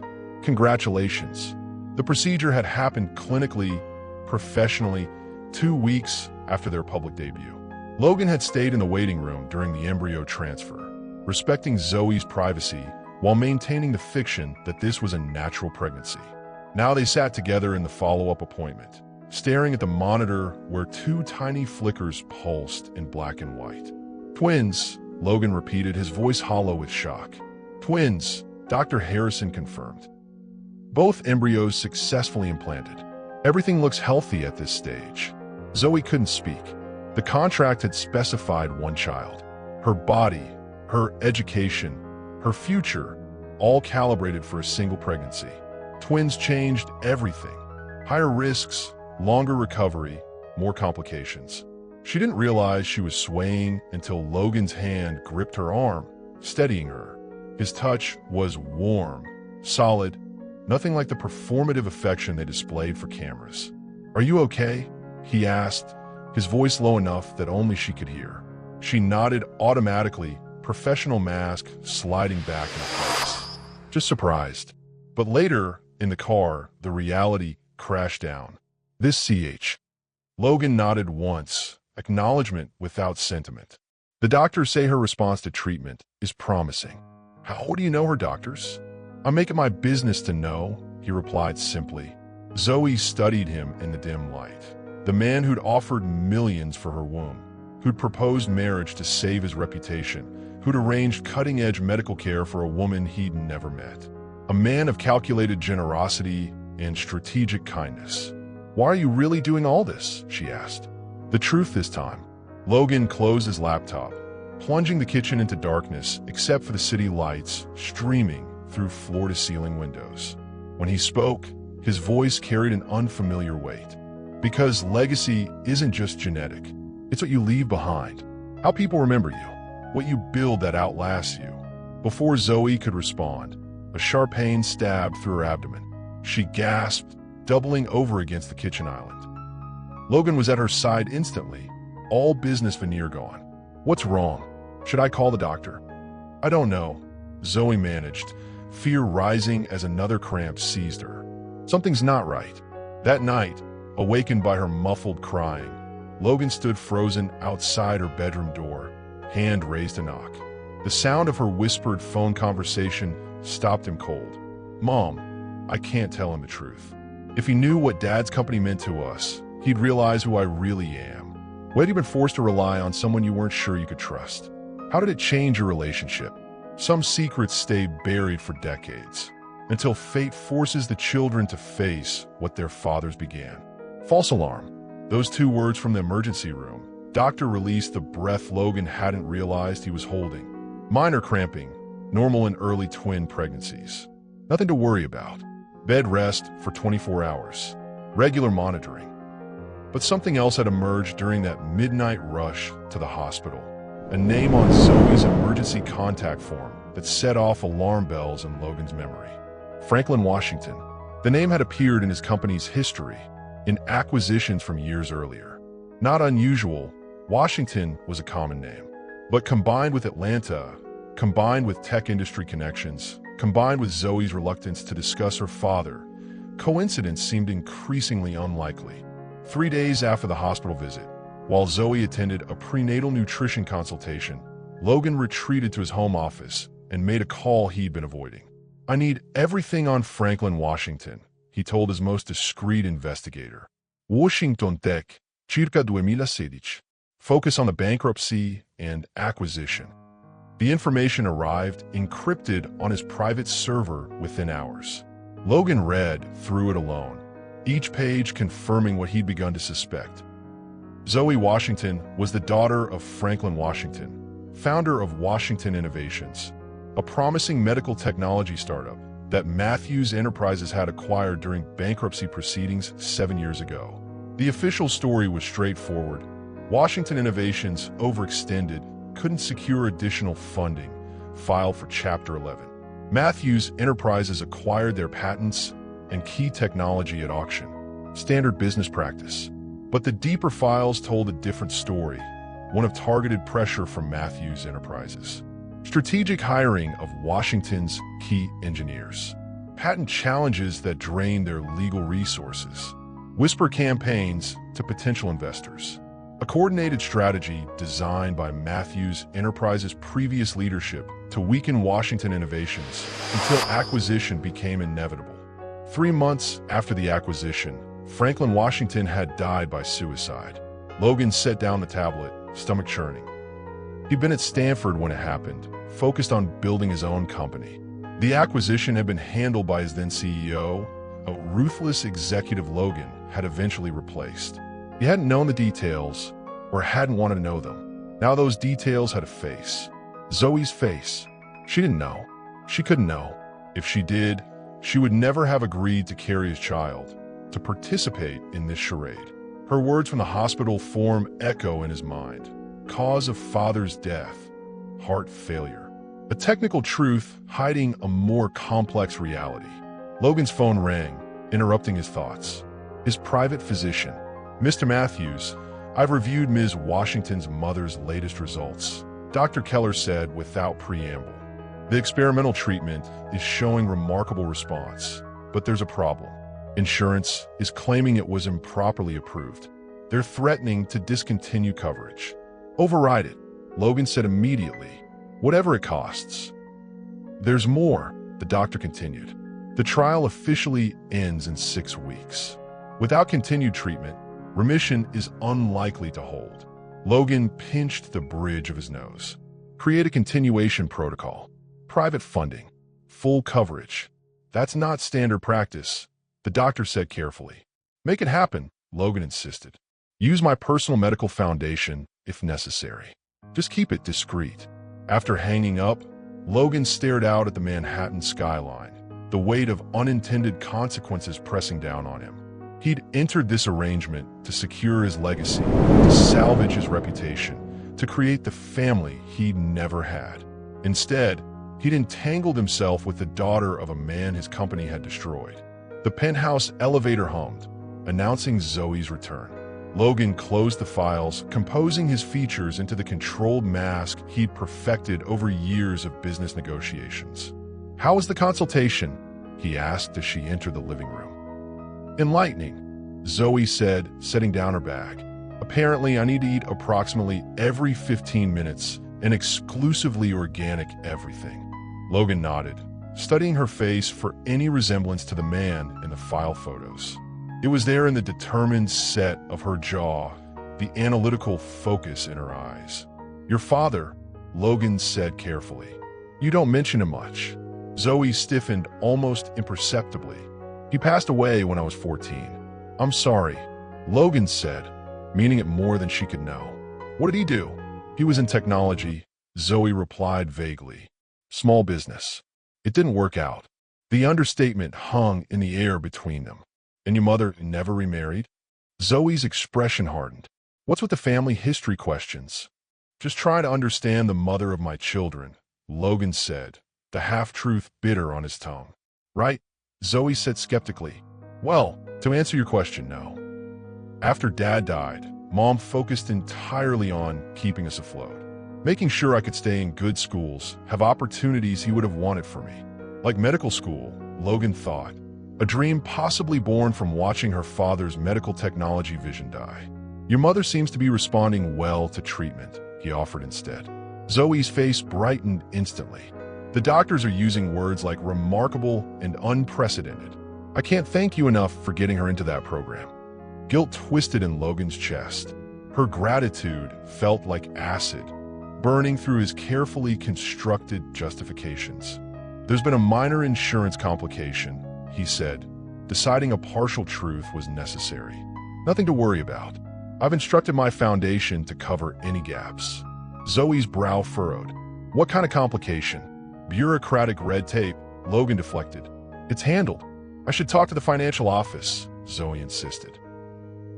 Congratulations. The procedure had happened clinically, professionally, 2 weeks after their public debut. Logan had stayed in the waiting room during the embryo transfer, respecting Zoe's privacy while maintaining the fiction that this was a natural pregnancy. Now they sat together in the follow-up appointment, staring at the monitor where two tiny flickers pulsed in black and white. "Twins," Logan repeated, his voice hollow with shock. "Twins," Dr. Harrison confirmed. "Both embryos successfully implanted. Everything looks healthy at this stage." Zoe couldn't speak. The contract had specified one child. Her body, her education, her future, all calibrated for a single pregnancy. Twins changed everything. Higher risks, longer recovery, more complications. She didn't realize she was swaying until Logan's hand gripped her arm, steadying her. His touch was warm, solid, nothing like the performative affection they displayed for cameras. "Are you okay?" he asked, his voice low enough that only she could hear. She nodded automatically, professional mask sliding back into place. Just surprised. But later, in the car, the reality crashed down. "This CH." Logan nodded once, acknowledgement without sentiment. "The doctors say her response to treatment is promising." "How do you know her doctors?" "I make it my business to know," he replied simply. Zoe studied him in the dim light. The man who'd offered millions for her womb, who'd proposed marriage to save his reputation, who'd arranged cutting-edge medical care for a woman he'd never met. A man of calculated generosity and strategic kindness. "Why are you really doing all this?" she asked. "The truth this time." Logan closed his laptop, plunging the kitchen into darkness except for the city lights streaming through floor-to-ceiling windows. When he spoke, his voice carried an unfamiliar weight. Because legacy isn't just genetic. It's what you leave behind, how people remember you, what you build that outlasts you. Before Zoe could respond, a sharp pain stabbed through her abdomen. She gasped, doubling over against the kitchen island. Logan was at her side instantly, all business veneer gone. "What's wrong? Should I call the doctor?" "I don't know," Zoe managed, fear rising as another cramp seized her. Something's not right. That night, awakened by her muffled crying, Logan stood frozen outside her bedroom door, hand raised to knock. The sound of her whispered phone conversation stopped him cold. "Mom, I can't tell him the truth. If he knew what Dad's company meant to us, he'd realize who I really am. Why had you been forced to rely on someone you weren't sure you could trust? How did it change your relationship? Some secrets stay buried for decades, until fate forces the children to face what their fathers began." False alarm. Those two words from the emergency room. Doctor released the breath Logan hadn't realized he was holding. Minor cramping, normal in early twin pregnancies. Nothing to worry about. Bed rest for 24 hours. Regular monitoring. But something else had emerged during that midnight rush to the hospital. A name on Zoe's emergency contact form that set off alarm bells in Logan's memory. Franklin Washington. The name had appeared in his company's history, in acquisitions from years earlier. Not unusual, Washington was a common name. But combined with Atlanta, combined with tech industry connections, combined with Zoe's reluctance to discuss her father, coincidence seemed increasingly unlikely. 3 days after the hospital visit, while Zoe attended a prenatal nutrition consultation, Logan retreated to his home office and made a call he'd been avoiding. "I need everything on Franklin Washington," he told his most discreet investigator. "Washington Tech, circa 2016. Focus on the bankruptcy and acquisition." The information arrived, encrypted on his private server within hours. Logan read through it alone, each page confirming what he'd begun to suspect. Zoe Washington was the daughter of Franklin Washington, founder of Washington Innovations, a promising medical technology startup that Matthews Enterprises had acquired during bankruptcy proceedings 7 years ago. The official story was straightforward. Washington Innovations overextended, couldn't secure additional funding, filed for Chapter 11. Matthews Enterprises acquired their patents and key technology at auction. Standard business practice. But the deeper files told a different story, one of targeted pressure from Matthews Enterprises. Strategic hiring of Washington's key engineers. Patent challenges that drained their legal resources. Whisper campaigns to potential investors. a coordinated strategy designed by Matthews Enterprises' previous leadership to weaken Washington innovations until acquisition became inevitable. 3 months after the acquisition, Franklin Washington had died by suicide. Logan set down the tablet, stomach churning. He'd been at Stanford when it happened, focused on building his own company. The acquisition had been handled by his then CEO, a ruthless executive Logan had eventually replaced. He hadn't known the details, or hadn't wanted to know them. Now those details had a face. Zoe's face. She didn't know. She couldn't know. If she did, she would never have agreed to carry his child, to participate in this charade. Her words from the hospital form echo in his mind. Cause of father's death. Heart failure. A technical truth hiding a more complex reality. Logan's phone rang, interrupting his thoughts. His private physician. Mr. Matthews, I've reviewed Ms. Washington's mother's latest results. Dr. Keller said without preamble. The experimental treatment is showing remarkable response, but there's a problem. Insurance is claiming it was improperly approved. They're threatening to discontinue coverage. Override it, Logan said immediately, whatever it costs. There's more, the doctor continued. The trial officially ends in 6 weeks. Without continued treatment, remission is unlikely to hold. Logan pinched the bridge of his nose. Create a continuation protocol. Private funding. Full coverage. That's not standard practice, the doctor said carefully. Make it happen, Logan insisted. Use my personal medical foundation if necessary. Just keep it discreet. After hanging up, Logan stared out at the Manhattan skyline, the weight of unintended consequences pressing down on him. He'd entered this arrangement to secure his legacy, to salvage his reputation, to create the family he'd never had. Instead, he'd entangled himself with the daughter of a man his company had destroyed. The penthouse elevator hummed, announcing Zoe's return. Logan closed the files, composing his features into the controlled mask he'd perfected over years of business negotiations. How was the consultation? He asked as she entered the living room. Enlightening, Zoe said, setting down her bag. Apparently, I need to eat approximately every 15 minutes and exclusively organic everything. Logan nodded, studying her face for any resemblance to the man in the file photos. It was there in the determined set of her jaw, the analytical focus in her eyes. Your father, Logan said carefully. You don't mention him much. Zoe stiffened almost imperceptibly. He passed away when I was 14. I'm sorry, Logan said, meaning it more than she could know. What did he do? He was in technology, Zoe replied vaguely. Small business. It didn't work out. The understatement hung in the air between them. And your mother never remarried? Zoe's expression hardened. What's with the family history questions? Just trying to understand the mother of my children, Logan said, the half-truth bitter on his tongue. Right? Zoe said skeptically. Well, to answer your question, no. After Dad died, Mom focused entirely on keeping us afloat, making sure I could stay in good schools, have opportunities he would have wanted for me. Like medical school, Logan thought. A dream possibly born from watching her father's medical technology vision die. Your mother seems to be responding well to treatment, he offered instead. Zoe's face brightened instantly. The doctors are using words like remarkable and unprecedented. I can't thank you enough for getting her into that program. Guilt twisted in Logan's chest. Her gratitude felt like acid, burning through his carefully constructed justifications. There's been a minor insurance complication, he said, deciding a partial truth was necessary. Nothing to worry about. I've instructed my foundation to cover any gaps. Zoe's brow furrowed. What kind of complication? Bureaucratic red tape, Logan deflected. It's handled. I should talk to the financial office, Zoe insisted.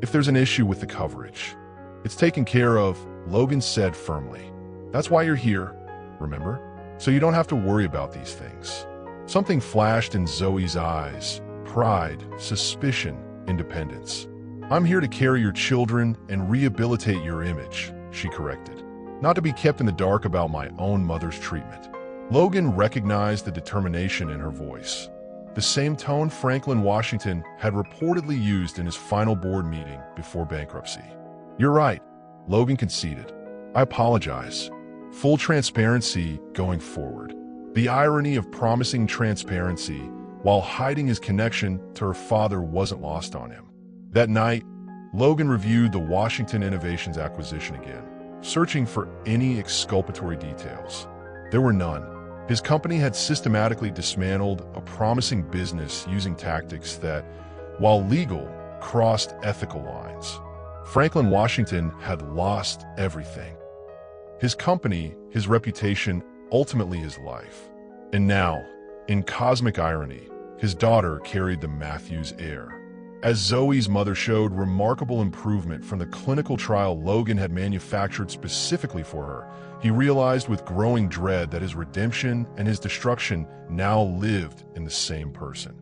If there's an issue with the coverage, it's taken care of, Logan said firmly. That's why you're here, remember? So you don't have to worry about these things. Something flashed in Zoe's eyes. Pride, suspicion, independence. I'm here to carry your children and rehabilitate your image, she corrected. Not to be kept in the dark about my own mother's treatment. Logan recognized the determination in her voice. The same tone Franklin Washington had reportedly used in his final board meeting before bankruptcy. You're right, Logan conceded. "I apologize. Full transparency going forward." The irony of promising transparency while hiding his connection to her father wasn't lost on him. That night, Logan reviewed the Washington Innovations acquisition again, searching for any exculpatory details. There were none. His company had systematically dismantled a promising business using tactics that, while legal, crossed ethical lines. Franklin Washington had lost everything. His company, his reputation, ultimately his life. And now, in cosmic irony, his daughter carried the Matthews heir. As Zoe's mother showed remarkable improvement from the clinical trial Logan had manufactured specifically for her, he realized with growing dread that his redemption and his destruction now lived in the same person.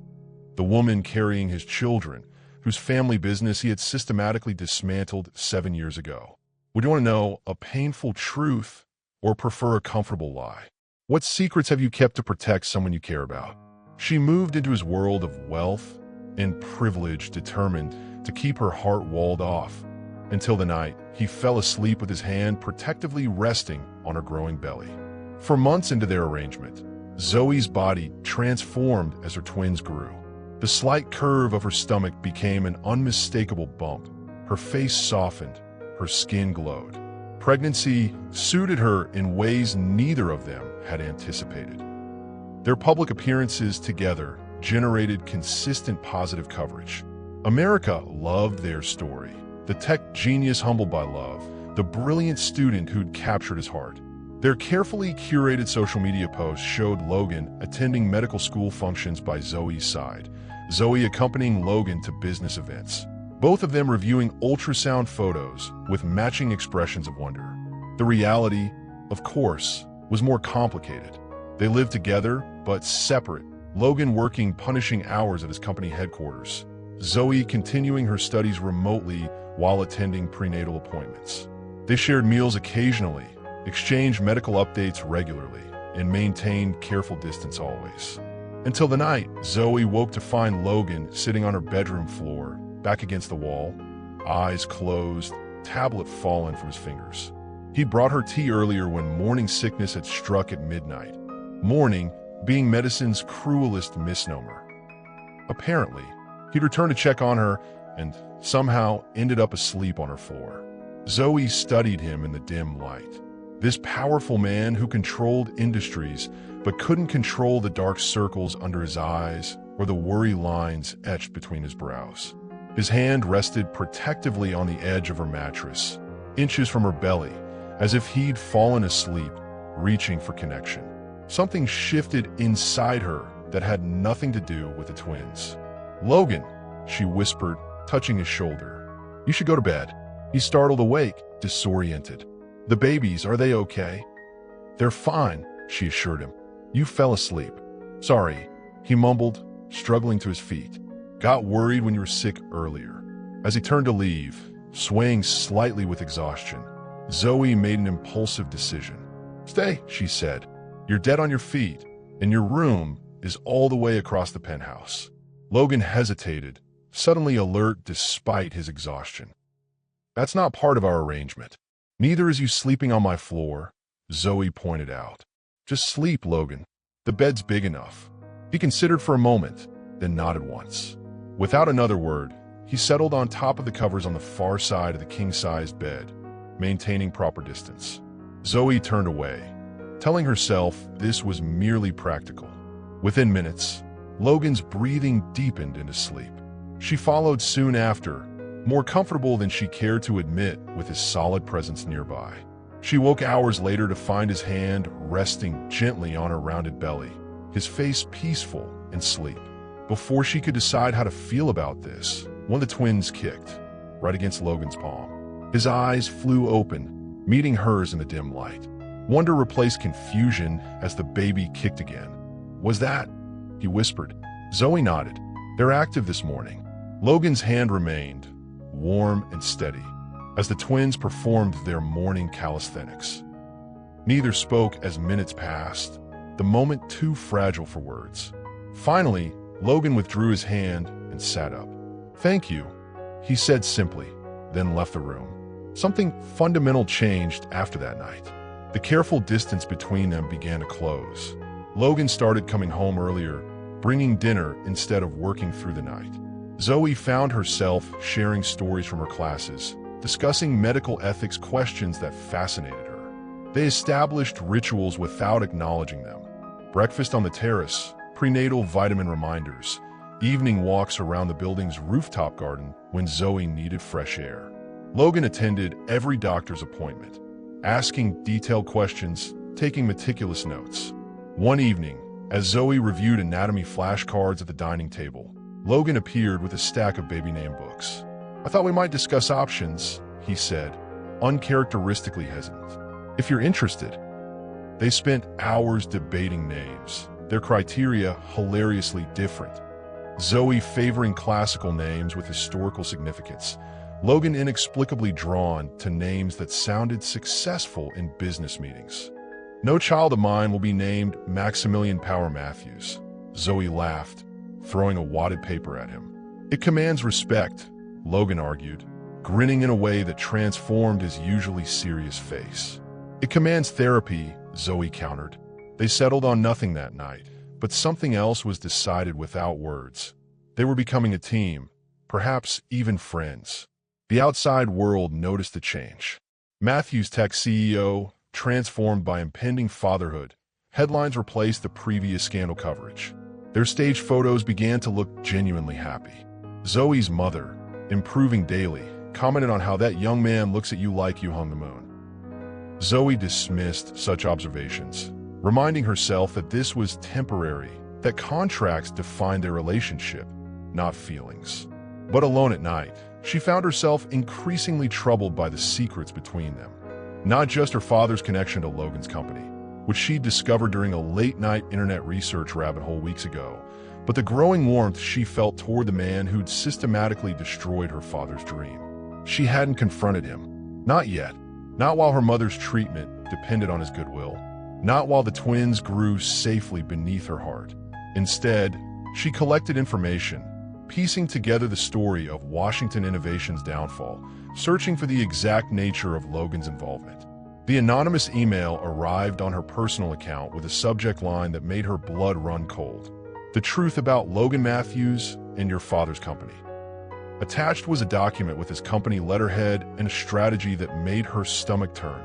The woman carrying his children, whose family business he had systematically dismantled 7 years ago. Would you want to know a painful truth or prefer a comfortable lie? What secrets have you kept to protect someone you care about? She moved into his world of wealth and privilege, determined to keep her heart walled off, until the night he fell asleep with his hand protectively resting on her growing belly. For months into their arrangement, Zoe's body transformed as her twins grew. The slight curve of her stomach became an unmistakable bump. Her face softened, her skin glowed. Pregnancy suited her in ways neither of them had anticipated. Their public appearances together generated consistent positive coverage. America loved their story. The tech genius humbled by love, the brilliant student who'd captured his heart. Their carefully curated social media posts showed Logan attending medical school functions by Zoe's side, Zoe accompanying Logan to business events, both of them reviewing ultrasound photos with matching expressions of wonder. The reality, of course, was more complicated. They lived together, but separate, Logan working punishing hours at his company headquarters, Zoe continuing her studies remotely while attending prenatal appointments. They shared meals occasionally, exchanged medical updates regularly, and maintained careful distance always. Until the night, Zoe woke to find Logan sitting on her bedroom floor, back against the wall, eyes closed, tablet fallen from his fingers. He'd brought her tea earlier when morning sickness had struck at midnight. Morning being medicine's cruelest misnomer. Apparently, he'd returned to check on her and somehow ended up asleep on her floor. Zoe studied him in the dim light. This powerful man who controlled industries but couldn't control the dark circles under his eyes or the worry lines etched between his brows. His hand rested protectively on the edge of her mattress, inches from her belly, as if he'd fallen asleep, reaching for connection. Something shifted inside her that had nothing to do with the twins. "Logan," she whispered, touching his shoulder. "You should go to bed." He startled awake, disoriented. "The babies, are they okay?" "They're fine," she assured him. "You fell asleep." "Sorry," he mumbled, struggling to his feet. "Got worried when you were sick earlier." As he turned to leave, swaying slightly with exhaustion, Zoe made an impulsive decision. "Stay," she said. "You're dead on your feet, and your room is all the way across the penthouse." Logan hesitated, suddenly alert despite his exhaustion. "That's not part of our arrangement. Neither is you sleeping on my floor," Zoe pointed out. "Just sleep, Logan. The bed's big enough." He considered for a moment, then nodded once. Without another word, he settled on top of the covers on the far side of the king-sized bed, maintaining proper distance. Zoe turned away, telling herself this was merely practical. Within minutes, Logan's breathing deepened into sleep. She followed soon after, more comfortable than she cared to admit with his solid presence nearby. She woke hours later to find his hand resting gently on her rounded belly, his face peaceful in sleep. Before she could decide how to feel about this, one of the twins kicked, right against Logan's palm. His eyes flew open, meeting hers in the dim light. Wonder replaced confusion as the baby kicked again. "Was that?" he whispered. Zoe nodded. "They're active this morning." Logan's hand remained, warm and steady, as the twins performed their morning calisthenics. Neither spoke as minutes passed, the moment too fragile for words. Finally, Logan withdrew his hand and sat up. "Thank you," he said simply, then left the room. Something fundamental changed after that night. The careful distance between them began to close. Logan started coming home earlier, bringing dinner instead of working through the night. Zoe found herself sharing stories from her classes, discussing medical ethics questions that fascinated her. They established rituals without acknowledging them. Breakfast on the terrace, prenatal vitamin reminders, evening walks around the building's rooftop garden when Zoe needed fresh air. Logan attended every doctor's appointment, asking detailed questions, taking meticulous notes. One evening, as Zoe reviewed anatomy flashcards at the dining table, Logan appeared with a stack of baby name books. "I thought we might discuss options," he said, uncharacteristically hesitant. "If you're interested." They spent hours debating names, their criteria hilariously different. Zoe favoring classical names with historical significance, Logan inexplicably drawn to names that sounded successful in business meetings. "No child of mine will be named Maximilian Power Matthews," Zoe laughed, throwing a wadded paper at him. "It commands respect," Logan argued, grinning in a way that transformed his usually serious face. "It commands therapy," Zoe countered. They settled on nothing that night, but something else was decided without words. They were becoming a team, perhaps even friends. The outside world noticed the change. Matthews Tech CEO, transformed by impending fatherhood. Headlines replaced the previous scandal coverage. Their stage photos began to look genuinely happy. Zoe's mother, improving daily, commented on how "that young man looks at you like you hung the moon." Zoe dismissed such observations, reminding herself that this was temporary, that contracts defined their relationship, not feelings. But alone at night, she found herself increasingly troubled by the secrets between them. Not just her father's connection to Logan's company, which she discovered during a late-night internet research rabbit hole weeks ago, but the growing warmth she felt toward the man who'd systematically destroyed her father's dream. She hadn't confronted him. Not yet. Not while her mother's treatment depended on his goodwill. Not while the twins grew safely beneath her heart. Instead, she collected information, piecing together the story of Washington Innovation's downfall, searching for the exact nature of Logan's involvement. The anonymous email arrived on her personal account with a subject line that made her blood run cold. "The truth about Logan Matthews and your father's company." Attached was a document with his company letterhead and a strategy that made her stomach turn.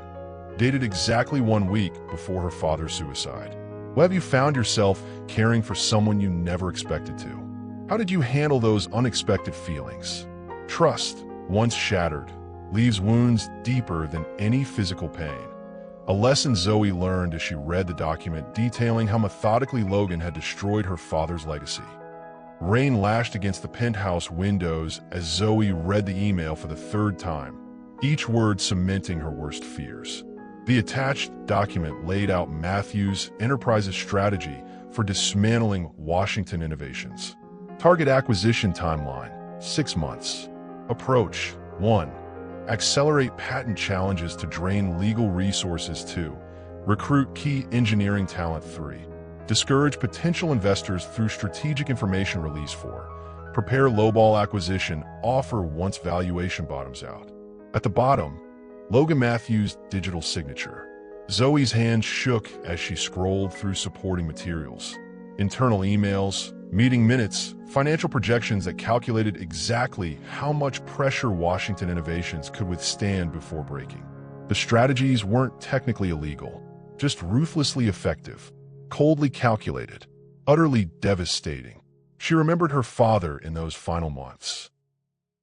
Dated exactly 1 week before her father's suicide. Well, have you found yourself caring for someone you never expected to? How did you handle those unexpected feelings? Trust, once shattered, leaves wounds deeper than any physical pain. A lesson Zoe learned as she read the document detailing how methodically Logan had destroyed her father's legacy. Rain lashed against the penthouse windows as Zoe read the email for the 3rd time, each word cementing her worst fears. The attached document laid out Matthews Enterprises' strategy for dismantling Washington Innovations. Target acquisition timeline, 6 months. Approach, 1. Accelerate patent challenges to drain legal resources. 2. Recruit key engineering talent. 3. Discourage potential investors through strategic information release. 4. Prepare lowball acquisition offer once valuation bottoms out. At the bottom, Logan Matthews' digital signature. Zoe's hand shook as she scrolled through supporting materials. Internal emails, meeting minutes, financial projections that calculated exactly how much pressure Washington Innovations could withstand before breaking. The strategies weren't technically illegal, just ruthlessly effective, coldly calculated, utterly devastating. She remembered her father in those final months.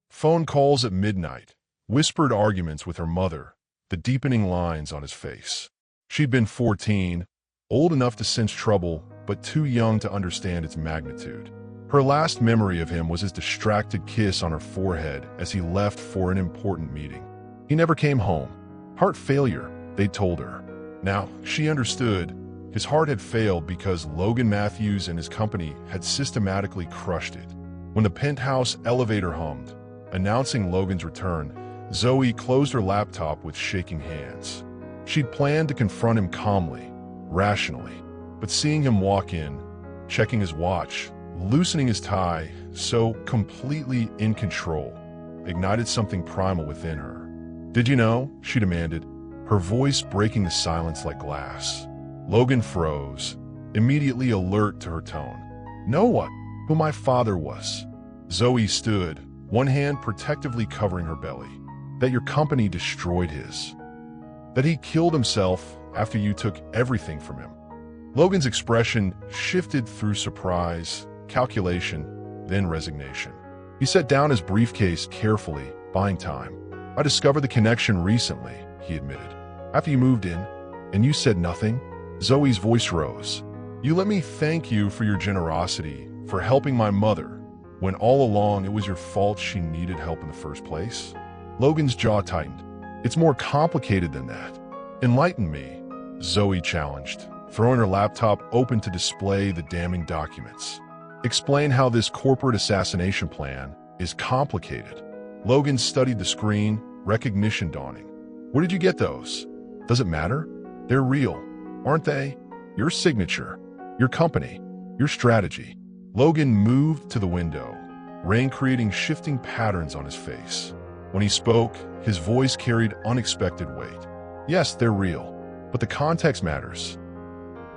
Phone calls at midnight, whispered arguments with her mother, the deepening lines on his face. She'd been 14, old enough to sense trouble, but too young to understand its magnitude. Her last memory of him was his distracted kiss on her forehead as he left for an important meeting. He never came home. Heart failure, they'd told her. Now, she understood. His heart had failed because Logan Matthews and his company had systematically crushed it. When the penthouse elevator hummed, announcing Logan's return, Zoe closed her laptop with shaking hands. She'd planned to confront him calmly, rationally, but seeing him walk in, checking his watch, loosening his tie, so completely in control, ignited something primal within her. Did you know? She demanded, her voice breaking the silence like glass. Logan froze, immediately alert to her tone. Know what? Who my father was. Zoe stood, one hand protectively covering her belly. That your company destroyed his. That he killed himself after you took everything from him. Logan's expression shifted through surprise, calculation, then resignation. He set down his briefcase carefully, buying time. I discovered the connection recently, he admitted. After you moved in, and you said nothing? Zoe's voice rose. You let me thank you for your generosity, for helping my mother, when all along it was your fault she needed help in the first place? Logan's jaw tightened. It's more complicated than that. Enlighten me, Zoe challenged, throwing her laptop open to display the damning documents. Explain how this corporate assassination plan is complicated. Logan studied the screen, recognition dawning. Where did you get those? Does it matter? They're real, aren't they? Your signature, your company, your strategy. Logan moved to the window, rain creating shifting patterns on his face. When he spoke, his voice carried unexpected weight. Yes, they're real, but the context matters.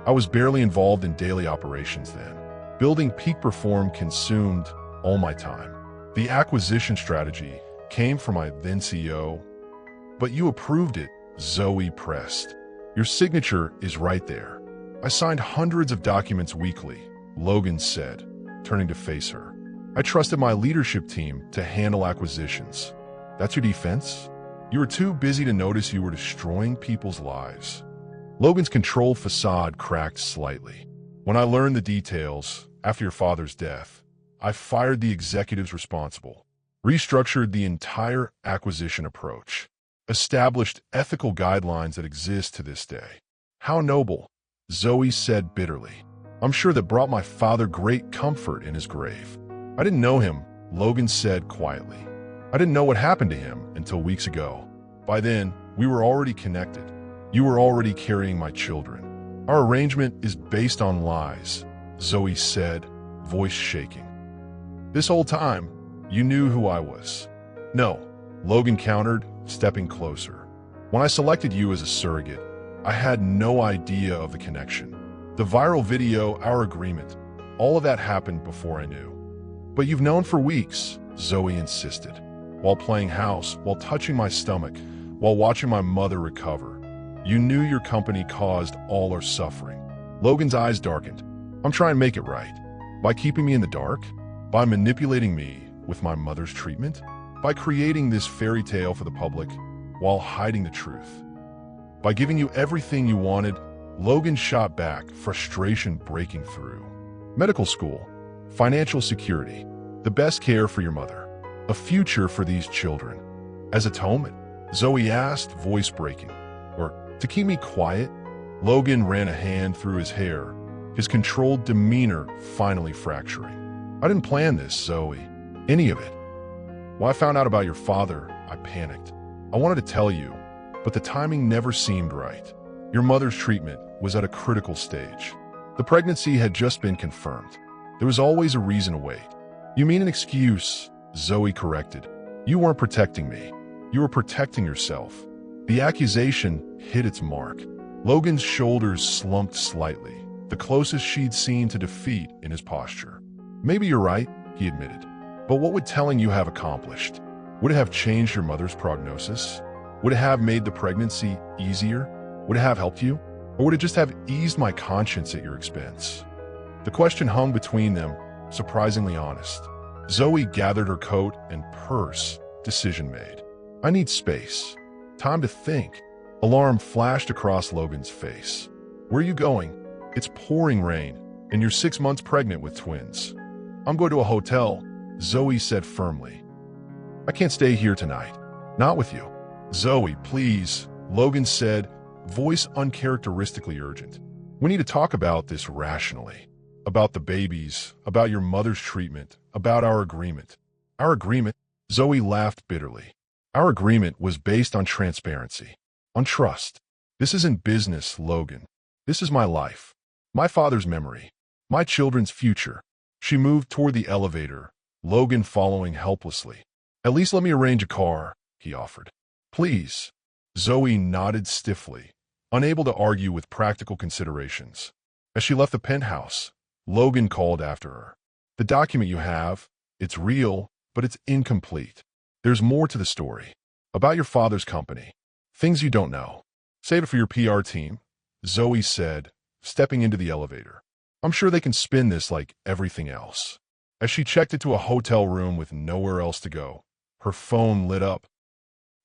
I was barely involved in daily operations then. Building peak perform consumed all my time. The acquisition strategy came from my then CEO. But you approved it, Zoe pressed. Your signature is right there. I signed hundreds of documents weekly, Logan said, turning to face her. I trusted my leadership team to handle acquisitions. That's your defense? You were too busy to notice you were destroying people's lives. Logan's controlled facade cracked slightly. When I learned the details, after your father's death, I fired the executives responsible, restructured the entire acquisition approach, established ethical guidelines that exist to this day. How noble, Zoe said bitterly. I'm sure that brought my father great comfort in his grave. I didn't know him, Logan said quietly. I didn't know what happened to him until weeks ago. By then, we were already connected. You were already carrying my children. Our arrangement is based on lies, Zoe said, voice shaking. This whole time, you knew who I was. No, Logan countered, stepping closer. When I selected you as a surrogate, I had no idea of the connection. The viral video, our agreement, all of that happened before I knew. But you've known for weeks, Zoe insisted. While playing house, while touching my stomach, while watching my mother recover. You knew your company caused all our suffering. Logan's eyes darkened. I'm trying to make it right. By keeping me in the dark? By manipulating me with my mother's treatment? By creating this fairy tale for the public while hiding the truth? By giving you everything you wanted? Logan shot back, frustration breaking through. Medical school, financial security, the best care for your mother, a future for these children. As atonement? Zoe asked, voice breaking. Or to keep me quiet? Logan ran a hand through his hair, his controlled demeanor finally fracturing. I didn't plan this, Zoe. Any of it. When I found out about your father, I panicked. I wanted to tell you, but the timing never seemed right. Your mother's treatment was at a critical stage. The pregnancy had just been confirmed. There was always a reason to wait. You mean an excuse, Zoe corrected. You weren't protecting me. You were protecting yourself. The accusation hit its mark. Logan's shoulders slumped slightly, the closest she'd seen to defeat in his posture. Maybe you're right, he admitted. But what would telling you have accomplished? Would it have changed your mother's prognosis? Would it have made the pregnancy easier? Would it have helped you? Or would it just have eased my conscience at your expense? The question hung between them, surprisingly honest. Zoe gathered her coat and purse, decision made. I need space. Time to think. Alarm flashed across Logan's face. Where are you going? It's pouring rain, and you're 6 months pregnant with twins. I'm going to a hotel, Zoe said firmly. I can't stay here tonight. Not with you. Zoe, please, Logan said, voice uncharacteristically urgent. We need to talk about this rationally. About the babies, about your mother's treatment, about our agreement. Our agreement? Zoe laughed bitterly. Our agreement was based on transparency, on trust. This isn't business, Logan. This is my life, my father's memory, my children's future. She moved toward the elevator, Logan following helplessly. At least let me arrange a car, he offered. Please. Zoe nodded stiffly, unable to argue with practical considerations. As she left the penthouse, Logan called after her. The document you have, it's real, but it's incomplete. There's more to the story. About your father's company. Things you don't know. Save it for your PR team, Zoe said, stepping into the elevator. I'm sure they can spin this like everything else. As she checked into a hotel room with nowhere else to go, her phone lit up.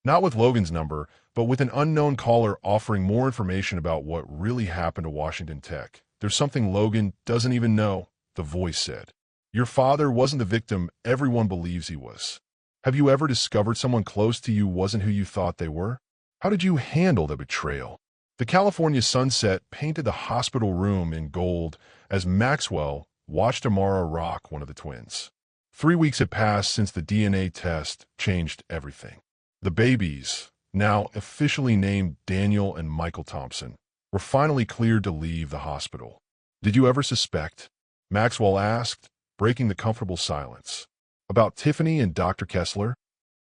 Not with Logan's number, but with an unknown caller offering more information about what really happened to Washington Tech. There's something Logan doesn't even know, the voice said. Your father wasn't the victim everyone believes he was. Have you ever discovered someone close to you wasn't who you thought they were? How did you handle the betrayal? The California sunset painted the hospital room in gold as Maxwell watched Amara rock one of the twins. 3 weeks had passed since the DNA test changed everything. The babies, now officially named Daniel and Michael Thompson, were finally cleared to leave the hospital. Did you ever suspect? Maxwell asked, breaking the comfortable silence. About Tiffany and Dr. Kessler?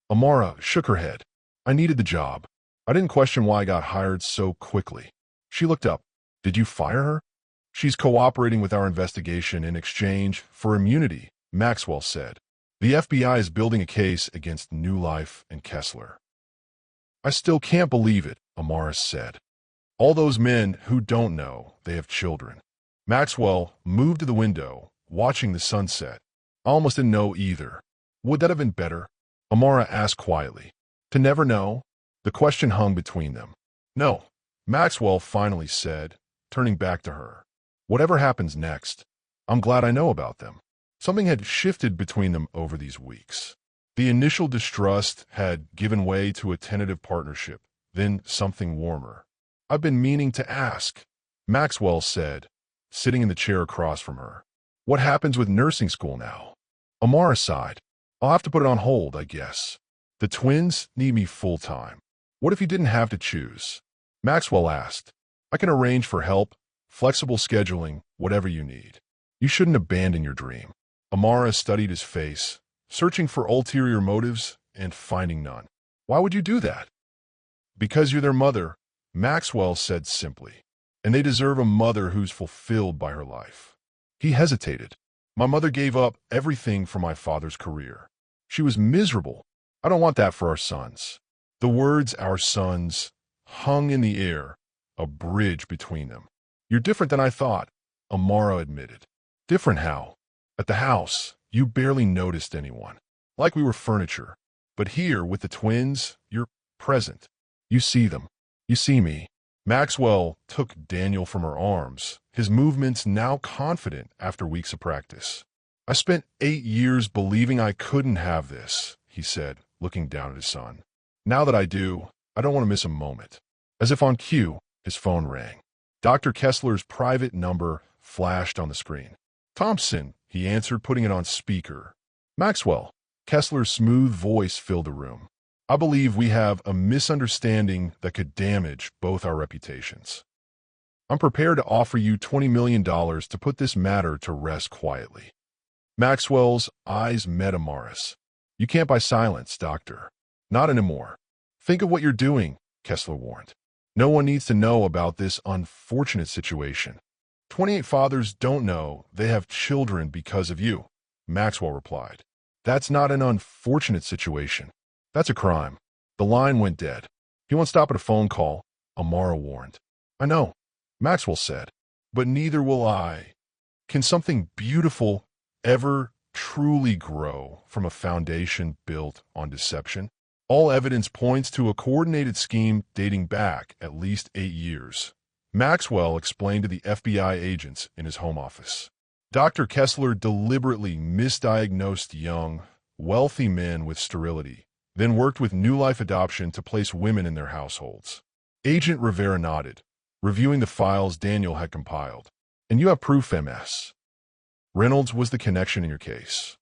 Amara shook her head. I needed the job. I didn't question why I got hired so quickly. She looked up. Did you fire her? She's cooperating with our investigation in exchange for immunity, Maxwell said. The FBI is building a case against New Life and Kessler. I still can't believe it, Amara said. All those men who don't know they have children. Maxwell moved to the window, watching the sunset. I almost didn't know either. Would that have been better? Amara asked quietly. To never know? The question hung between them. No, Maxwell finally said, turning back to her. Whatever happens next, I'm glad I know about them. Something had shifted between them over these weeks. The initial distrust had given way to a tentative partnership, then something warmer. I've been meaning to ask, Maxwell said, sitting in the chair across from her. What happens with nursing school now? Amara sighed. I'll have to put it on hold, I guess. The twins need me full-time. What if you didn't have to choose? Maxwell asked. I can arrange for help, flexible scheduling, whatever you need. You shouldn't abandon your dream. Amara studied his face, searching for ulterior motives and finding none. Why would you do that? Because you're their mother, Maxwell said simply, and they deserve a mother who's fulfilled by her life. He hesitated. My mother gave up everything for my father's career. She was miserable. I don't want that for our sons. The words "our sons" hung in the air, a bridge between them. You're different than I thought, Amara admitted. Different how? At the house, you barely noticed anyone. Like we were furniture. But here, with the twins, you're present. You see them. You see me. Maxwell took Daniel from her arms, his movements now confident after weeks of practice. I spent 8 years believing I couldn't have this, he said, looking down at his son. Now that I do, I don't want to miss a moment. As if on cue, his phone rang. Dr. Kessler's private number flashed on the screen. Thompson, he answered, putting it on speaker. Maxwell. Kessler's smooth voice filled the room. I believe we have a misunderstanding that could damage both our reputations. I'm prepared to offer you $20 million to put this matter to rest quietly. Maxwell's eyes met Amara's. You can't buy silence, doctor. Not anymore. Think of what you're doing, Kessler warned. No one needs to know about this unfortunate situation. 28 fathers don't know they have children because of you, Maxwell replied. That's not an unfortunate situation. That's a crime. The line went dead. He won't stop at a phone call, Amara warned. I know, Maxwell said, but neither will I. Can something beautiful ever truly grow from a foundation built on deception? All evidence points to a coordinated scheme dating back at least 8 years. Maxwell explained to the FBI agents in his home office. Dr. Kessler deliberately misdiagnosed young, wealthy men with sterility, then worked with New Life Adoption to place women in their households. Agent Rivera nodded, reviewing the files Daniel had compiled. And you have proof, MS. Reynolds was the connection in your case.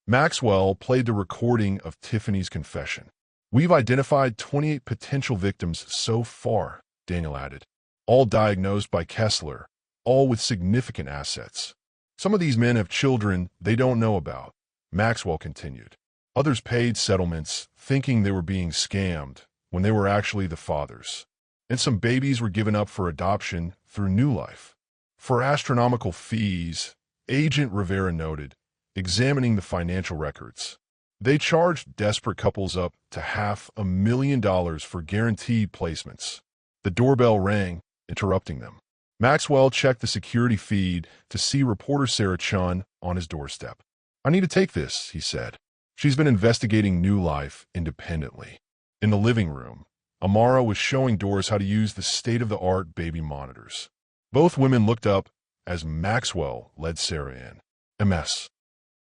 Maxwell played the recording of Tiffany's confession. We've identified 28 potential victims so far, Daniel added, all diagnosed by Kessler, all with significant assets. Some of these men have children they don't know about, Maxwell continued. Others paid settlements, thinking they were being scammed, when they were actually the fathers. And some babies were given up for adoption through New Life. For astronomical fees, Agent Rivera noted, examining the financial records. They charged desperate couples up to $500,000 for guaranteed placements. The doorbell rang, interrupting them. Maxwell checked the security feed to see reporter Sarah Chun on his doorstep. "I need to take this," he said. She's been investigating New Life independently. In the living room, Amara was showing Doris how to use the state-of-the-art baby monitors. Both women looked up as Maxwell led Sarah in. "MS.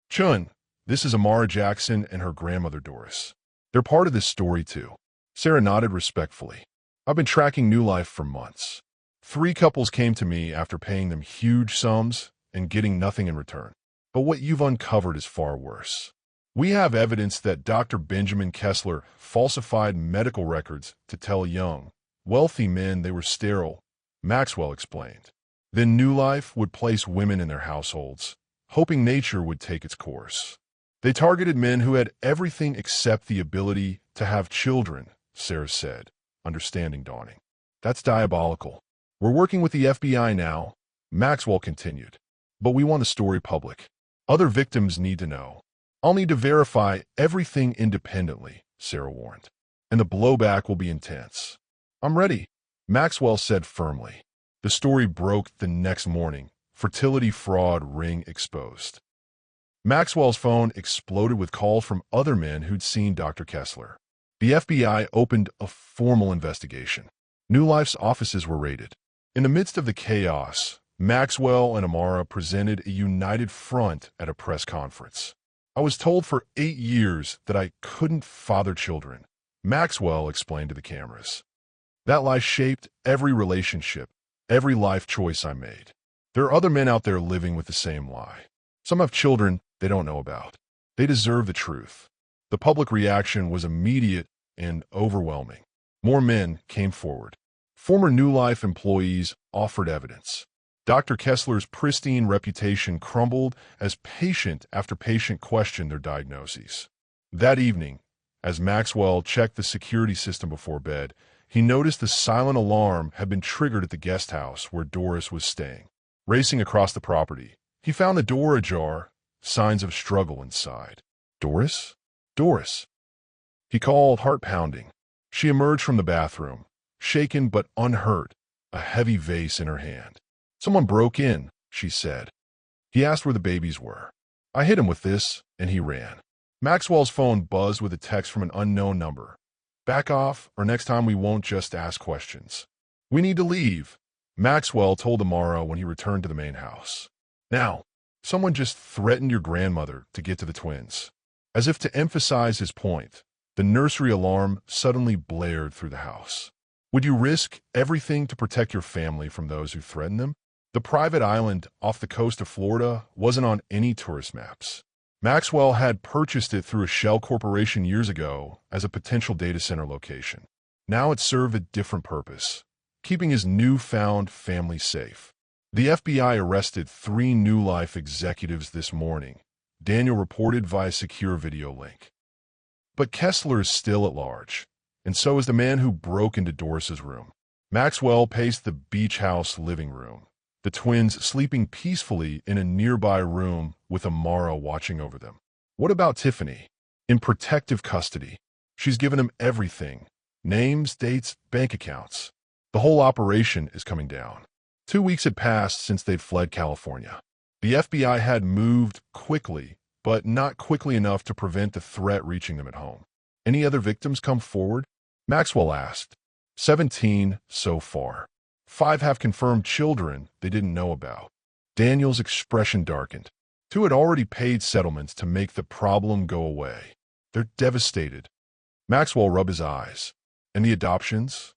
Chun, this is Amara Jackson and her grandmother Doris. They're part of this story too." Sarah nodded respectfully. "I've been tracking New Life for months. 3 couples came to me after paying them huge sums and getting nothing in return. But what you've uncovered is far worse. We have evidence that Dr. Benjamin Kessler falsified medical records to tell young, wealthy men they were sterile," Maxwell explained. Then New Life would place women in their households, hoping nature would take its course. "They targeted men who had everything except the ability to have children," Sarah said, understanding dawning. "That's diabolical. We're working with the FBI now," Maxwell continued. "But we want the story public. Other victims need to know. I'll need to verify everything independently," Sarah warned. "And the blowback will be intense." "I'm ready," Maxwell said firmly. The story broke the next morning. Fertility fraud ring exposed. Maxwell's phone exploded with calls from other men who'd seen Dr. Kessler. The FBI opened a formal investigation. New Life's offices were raided. In the midst of the chaos, Maxwell and Amara presented a united front at a press conference. "I was told for 8 years that I couldn't father children," Maxwell explained to the cameras. "That lie shaped every relationship, every life choice I made. There are other men out there living with the same lie. Some have children they don't know about. They deserve the truth." The public reaction was immediate and overwhelming. More men came forward. Former New Life employees offered evidence. Dr. Kessler's pristine reputation crumbled as patient after patient questioned their diagnoses. That evening, as Maxwell checked the security system before bed, he noticed the silent alarm had been triggered at the guest house where Doris was staying. Racing across the property, he found the door ajar, signs of struggle inside. "Doris? Doris?" He called, heart pounding. She emerged from the bathroom, shaken but unhurt, a heavy vase in her hand. "Someone broke in," she said. He asked where the babies were. "I hit him with this," and he ran. Maxwell's phone buzzed with a text from an unknown number. "Back off, or next time we won't just ask questions." "We need to leave," Maxwell told Amara when he returned to the main house. "Now, someone just threatened your grandmother to get to the twins." As if to emphasize his point, the nursery alarm suddenly blared through the house. "Would you risk everything to protect your family from those who threaten them?" The private island off the coast of Florida wasn't on any tourist maps. Maxwell had purchased it through a shell corporation years ago as a potential data center location. Now it served a different purpose, keeping his newfound family safe. The FBI arrested 3 New Life executives this morning, Daniel reported via secure video link. But Kessler is still at large, and so is the man who broke into Doris's room. Maxwell paced the beach house living room, the twins sleeping peacefully in a nearby room with Amara watching over them. What about Tiffany? In protective custody. She's given him everything. Names, dates, bank accounts. The whole operation is coming down. 2 weeks had passed since they'd fled California. The FBI had moved quickly, but not quickly enough to prevent the threat reaching them at home. "Any other victims come forward?" Maxwell asked. 17 so far. 5 have confirmed children they didn't know about. Daniel's expression darkened. 2 had already paid settlements to make the problem go away. They're devastated. Maxwell rubbed his eyes. "And the adoptions?"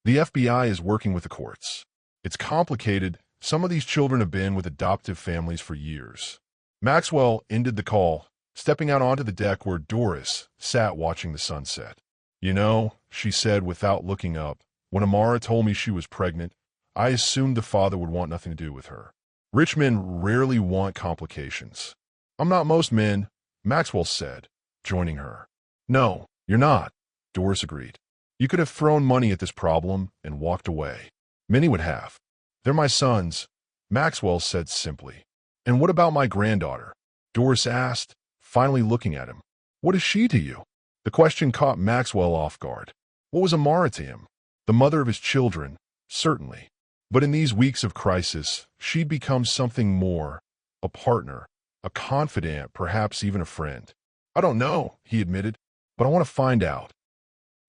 "The FBI is working with the courts. It's complicated. Some of these children have been with adoptive families for years." Maxwell ended the call, stepping out onto the deck where Doris sat watching the sunset. "You know," she said without looking up, "when Amara told me she was pregnant, I assumed the father would want nothing to do with her. Rich men rarely want complications." "I'm not most men," Maxwell said, joining her. "No, you're not," Doris agreed. You could have thrown money at this problem and walked away. Many would have. They're my sons, Maxwell said simply. And what about my granddaughter? Doris asked, finally looking at him. What is she to you? The question caught Maxwell off guard. What was Amara to him? The mother of his children, certainly. But in these weeks of crisis, she'd become something more, a partner, a confidant, perhaps even a friend. I don't know, he admitted, but I want to find out.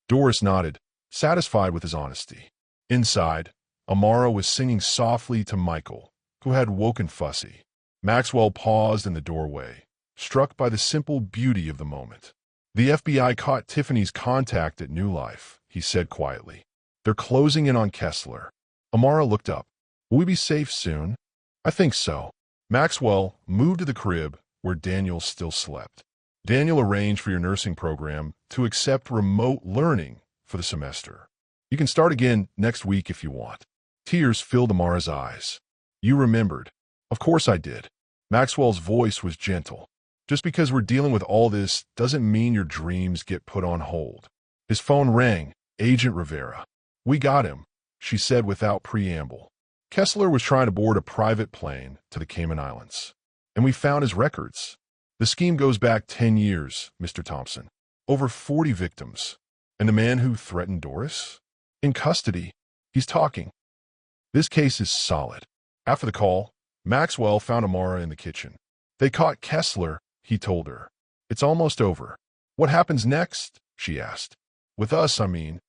Doris nodded, satisfied with his honesty. Inside, Amara was singing softly to Michael, who had woken fussy. Maxwell paused in the doorway, struck by the simple beauty of the moment. The FBI caught Tiffany's contact at New Life, he said quietly. They're closing in on Kessler. Amara looked up. Will we be safe soon? I think so. Maxwell moved to the crib where Daniel still slept. Daniel arranged for your nursing program to accept remote learning for the semester. You can start again next week if you want. Tears filled Amara's eyes. You remembered. Of course I did. Maxwell's voice was gentle. Just because we're dealing with all this doesn't mean your dreams get put on hold. His phone rang. Agent Rivera. We got him, she said without preamble. Kessler was trying to board a private plane to the Cayman Islands. And we found his records. The scheme goes back 10 years, Mr. Thompson. Over 40 victims. And the man who threatened Doris? In custody. He's talking. This case is solid. After the call, Maxwell found Amara in the kitchen. They caught Kessler, he told her. It's almost over. What happens next? She asked. With us, I mean.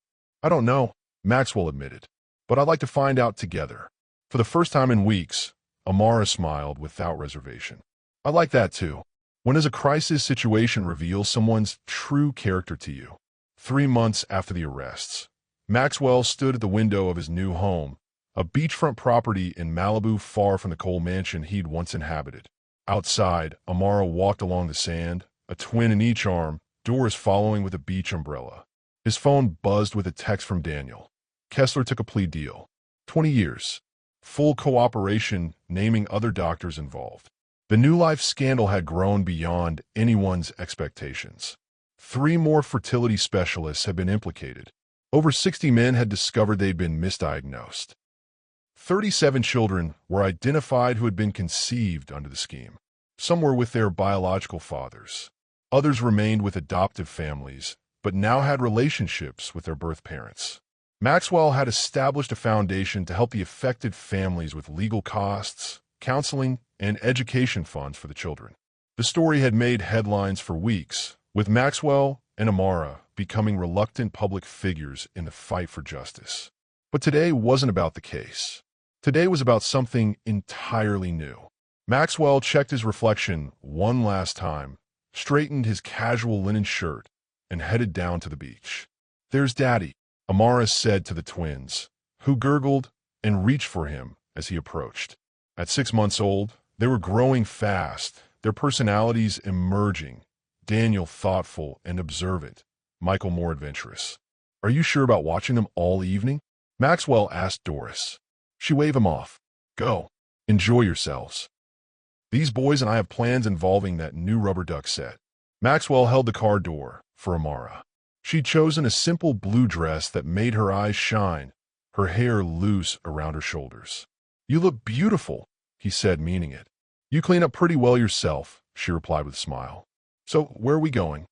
I don't know, Maxwell admitted. But I'd like to find out together. For the first time in weeks, Amara smiled without reservation. I like that too. When does a crisis situation reveal someone's true character to you? 3 months after the arrests, Maxwell stood at the window of his new home, a beachfront property in Malibu far from the coal mansion he'd once inhabited. Outside, Amara walked along the sand, a twin in each arm, Doris following with a beach umbrella. His phone buzzed with a text from Daniel. Kessler took a plea deal. 20 years. Full cooperation, naming other doctors involved. The New Life scandal had grown beyond anyone's expectations. 3 more fertility specialists had been implicated. Over 60 men had discovered they'd been misdiagnosed. 37 children were identified who had been conceived under the scheme. Some were with their biological fathers. Others remained with adoptive families, but now had relationships with their birth parents. Maxwell had established a foundation to help the affected families with legal costs, counseling, and education funds for the children. The story had made headlines for weeks, with Maxwell and Amara becoming reluctant public figures in the fight for justice. But today wasn't about the case. Today was about something entirely new. Maxwell checked his reflection one last time, straightened his casual linen shirt, and headed down to the beach. There's Daddy, Amara said to the twins, who gurgled and reached for him as he approached. At 6 months old, they were growing fast, their personalities emerging. Daniel thoughtful and observant, Michael more adventurous. Are you sure about watching them all evening? Maxwell asked Doris. She waved him off. Go. Enjoy yourselves. These boys and I have plans involving that new rubber duck set. Maxwell held the car door for Amara. She'd chosen a simple blue dress that made her eyes shine, her hair loose around her shoulders. You look beautiful, he said, meaning it. You clean up pretty well yourself, she replied with a smile. So, where are we going?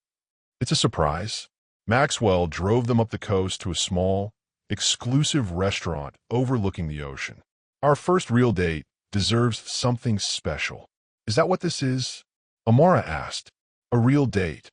It's a surprise. Maxwell drove them up the coast to a small, exclusive restaurant overlooking the ocean. Our first real date deserves something special. Is that what this is? Amara asked. A real date.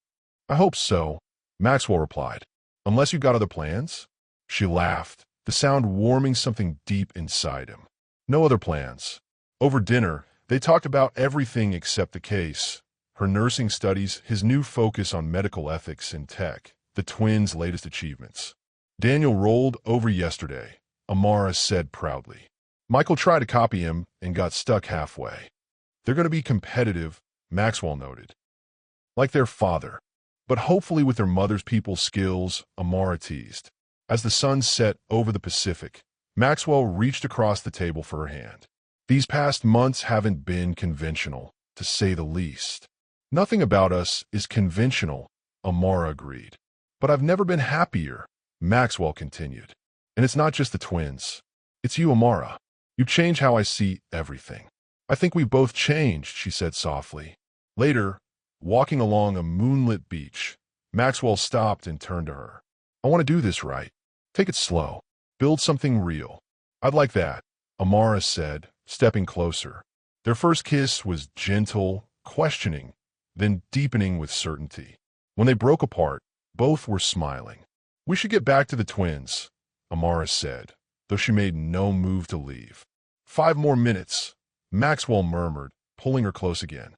I hope so, Maxwell replied. Unless you've got other plans? She laughed, the sound warming something deep inside him. No other plans. Over dinner, they talked about everything except the case. Her nursing studies, his new focus on medical ethics and tech, the twins' latest achievements. Daniel rolled over yesterday, Amara said proudly. Michael tried to copy him and got stuck halfway. They're going to be competitive, Maxwell noted. Like their father, but hopefully with their mother's people skills, Amara teased. As the sun set over the Pacific, Maxwell reached across the table for her hand. These past months haven't been conventional, to say the least. Nothing about us is conventional, Amara agreed. But I've never been happier, Maxwell continued. And it's not just the twins. It's you, Amara. You changed how I see everything. I think we've both changed, she said softly. Later, walking along a moonlit beach, Maxwell stopped and turned to her. I want to do this right. Take it slow. Build something real. I'd like that, Amara said, stepping closer. Their first kiss was gentle, questioning, then deepening with certainty. When they broke apart, both were smiling. We should get back to the twins, Amara said, though she made no move to leave. 5 more minutes, Maxwell murmured, pulling her close again.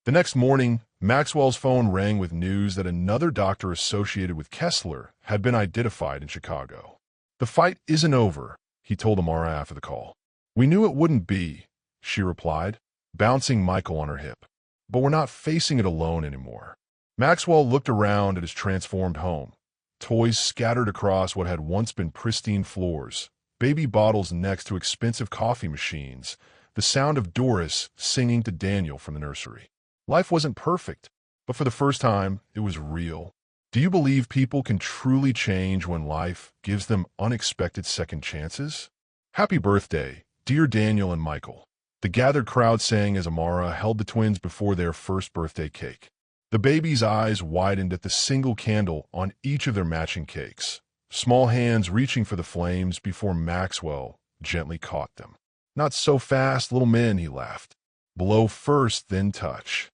The next morning, Maxwell's phone rang with news that another doctor associated with Kessler had been identified in Chicago. The fight isn't over, he told Amara after the call. We knew it wouldn't be, she replied, bouncing Michael on her hip. But we're not facing it alone anymore. Maxwell looked around at his transformed home. Toys scattered across what had once been pristine floors, baby bottles next to expensive coffee machines, the sound of Doris singing to Daniel from the nursery. Life wasn't perfect, but for the first time, it was real. Do you believe people can truly change when life gives them unexpected second chances? Happy birthday, dear Daniel and Michael. The gathered crowd sang as Amara held the twins before their first birthday cake. The baby's eyes widened at the single candle on each of their matching cakes, small hands reaching for the flames before Maxwell gently caught them. Not so fast, little men, he laughed. Blow first, then touch.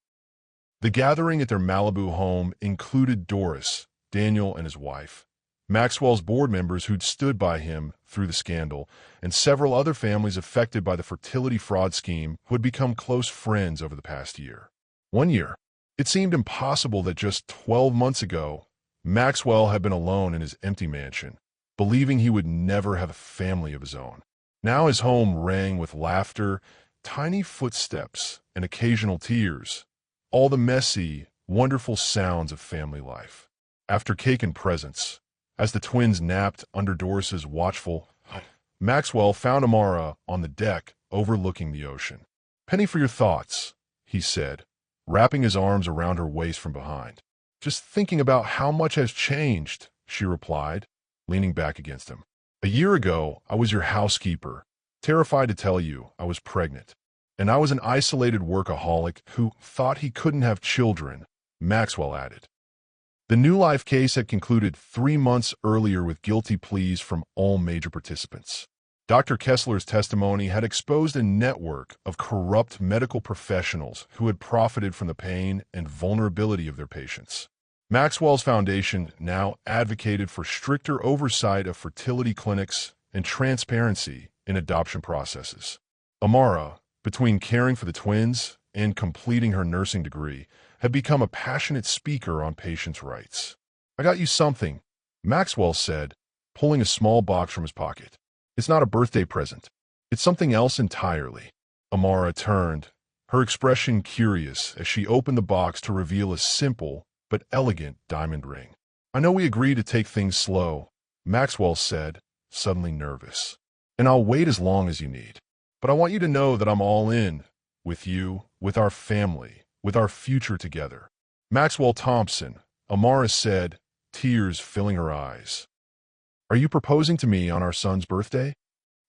The gathering at their Malibu home included Doris, Daniel and his wife, Maxwell's board members who'd stood by him through the scandal, and several other families affected by the fertility fraud scheme who had become close friends over the past year. 1 year. It seemed impossible that just 12 months ago, Maxwell had been alone in his empty mansion, believing he would never have a family of his own. Now his home rang with laughter, tiny footsteps, and occasional tears, all the messy, wonderful sounds of family life. After cake and presents, as the twins napped under Doris's watchful, Maxwell found Amara on the deck overlooking the ocean. Penny for your thoughts, he said, wrapping his arms around her waist from behind. Just thinking about how much has changed, she replied, leaning back against him. A year ago, I was your housekeeper, terrified to tell you I was pregnant. And I was an isolated workaholic who thought he couldn't have children, Maxwell added. The New Life case had concluded 3 months earlier with guilty pleas from all major participants. Dr. Kessler's testimony had exposed a network of corrupt medical professionals who had profited from the pain and vulnerability of their patients. Maxwell's foundation now advocated for stricter oversight of fertility clinics and transparency in adoption processes. Amara, between caring for the twins and completing her nursing degree, had become a passionate speaker on patients' rights. I got you something, Maxwell said, pulling a small box from his pocket. It's not a birthday present. It's something else entirely. Amara turned, her expression curious as she opened the box to reveal a simple but elegant diamond ring. I know we agreed to take things slow, Maxwell said, suddenly nervous. And I'll wait as long as you need. But I want you to know that I'm all in, with you, with our family, with our future together. Maxwell Thompson, Amara said, tears filling her eyes. Are you proposing to me on our son's birthday?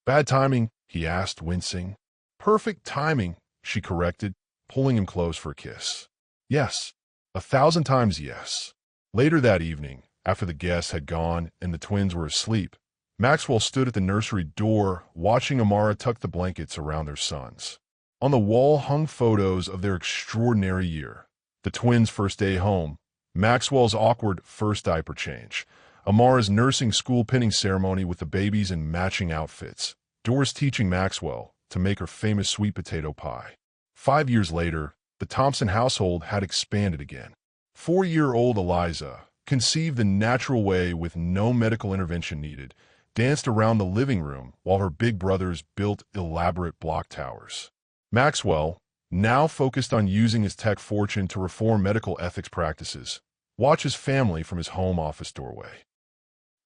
Bad timing, he asked, wincing. Perfect timing, she corrected, pulling him close for a kiss. Yes, 1,000 times yes. Later that evening, after the guests had gone and the twins were asleep, Maxwell stood at the nursery door, watching Amara tuck the blankets around their sons. On the wall hung photos of their extraordinary year. The twins' first day home, Maxwell's awkward first diaper change, Amara's nursing school pinning ceremony with the babies in matching outfits, Doris teaching Maxwell to make her famous sweet potato pie. 5 years later, the Thompson household had expanded again. 4-year-old Eliza, conceived the natural way with no medical intervention needed, danced around the living room while her big brothers built elaborate block towers. Maxwell, now focused on using his tech fortune to reform medical ethics practices, watched his family from his home office doorway.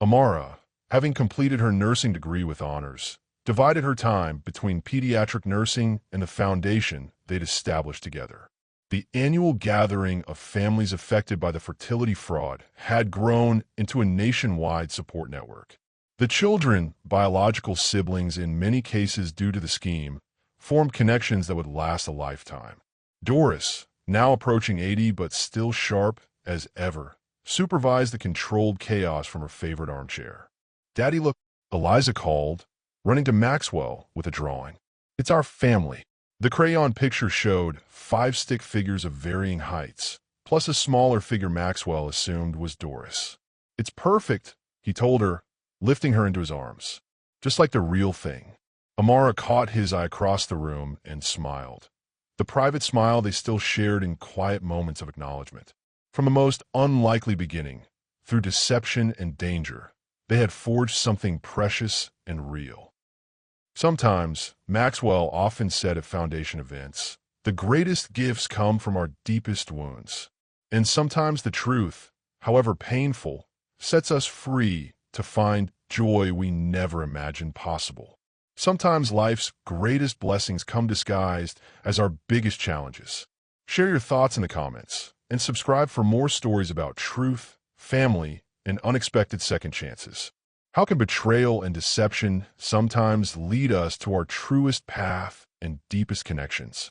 Amara, having completed her nursing degree with honors, divided her time between pediatric nursing and the foundation they'd established together. The annual gathering of families affected by the fertility fraud had grown into a nationwide support network. The children, biological siblings in many cases due to the scheme, formed connections that would last a lifetime. Doris, now approaching 80 but still sharp as ever, supervised the controlled chaos from her favorite armchair. "Daddy, look," Eliza called, running to Maxwell with a drawing. "It's our family." The crayon picture showed 5 stick figures of varying heights, plus a smaller figure Maxwell assumed was Doris. "It's perfect," he told her, lifting her into his arms. "Just like the real thing." Amara caught his eye across the room and smiled. The private smile they still shared in quiet moments of acknowledgement. From the most unlikely beginning, through deception and danger, they had forged something precious and real. Sometimes, Maxwell often said at foundation events, the greatest gifts come from our deepest wounds. And sometimes the truth, however painful, sets us free to find joy we never imagined possible. Sometimes life's greatest blessings come disguised as our biggest challenges. Share your thoughts in the comments and subscribe for more stories about truth, family, and unexpected second chances. How can betrayal and deception sometimes lead us to our truest path and deepest connections?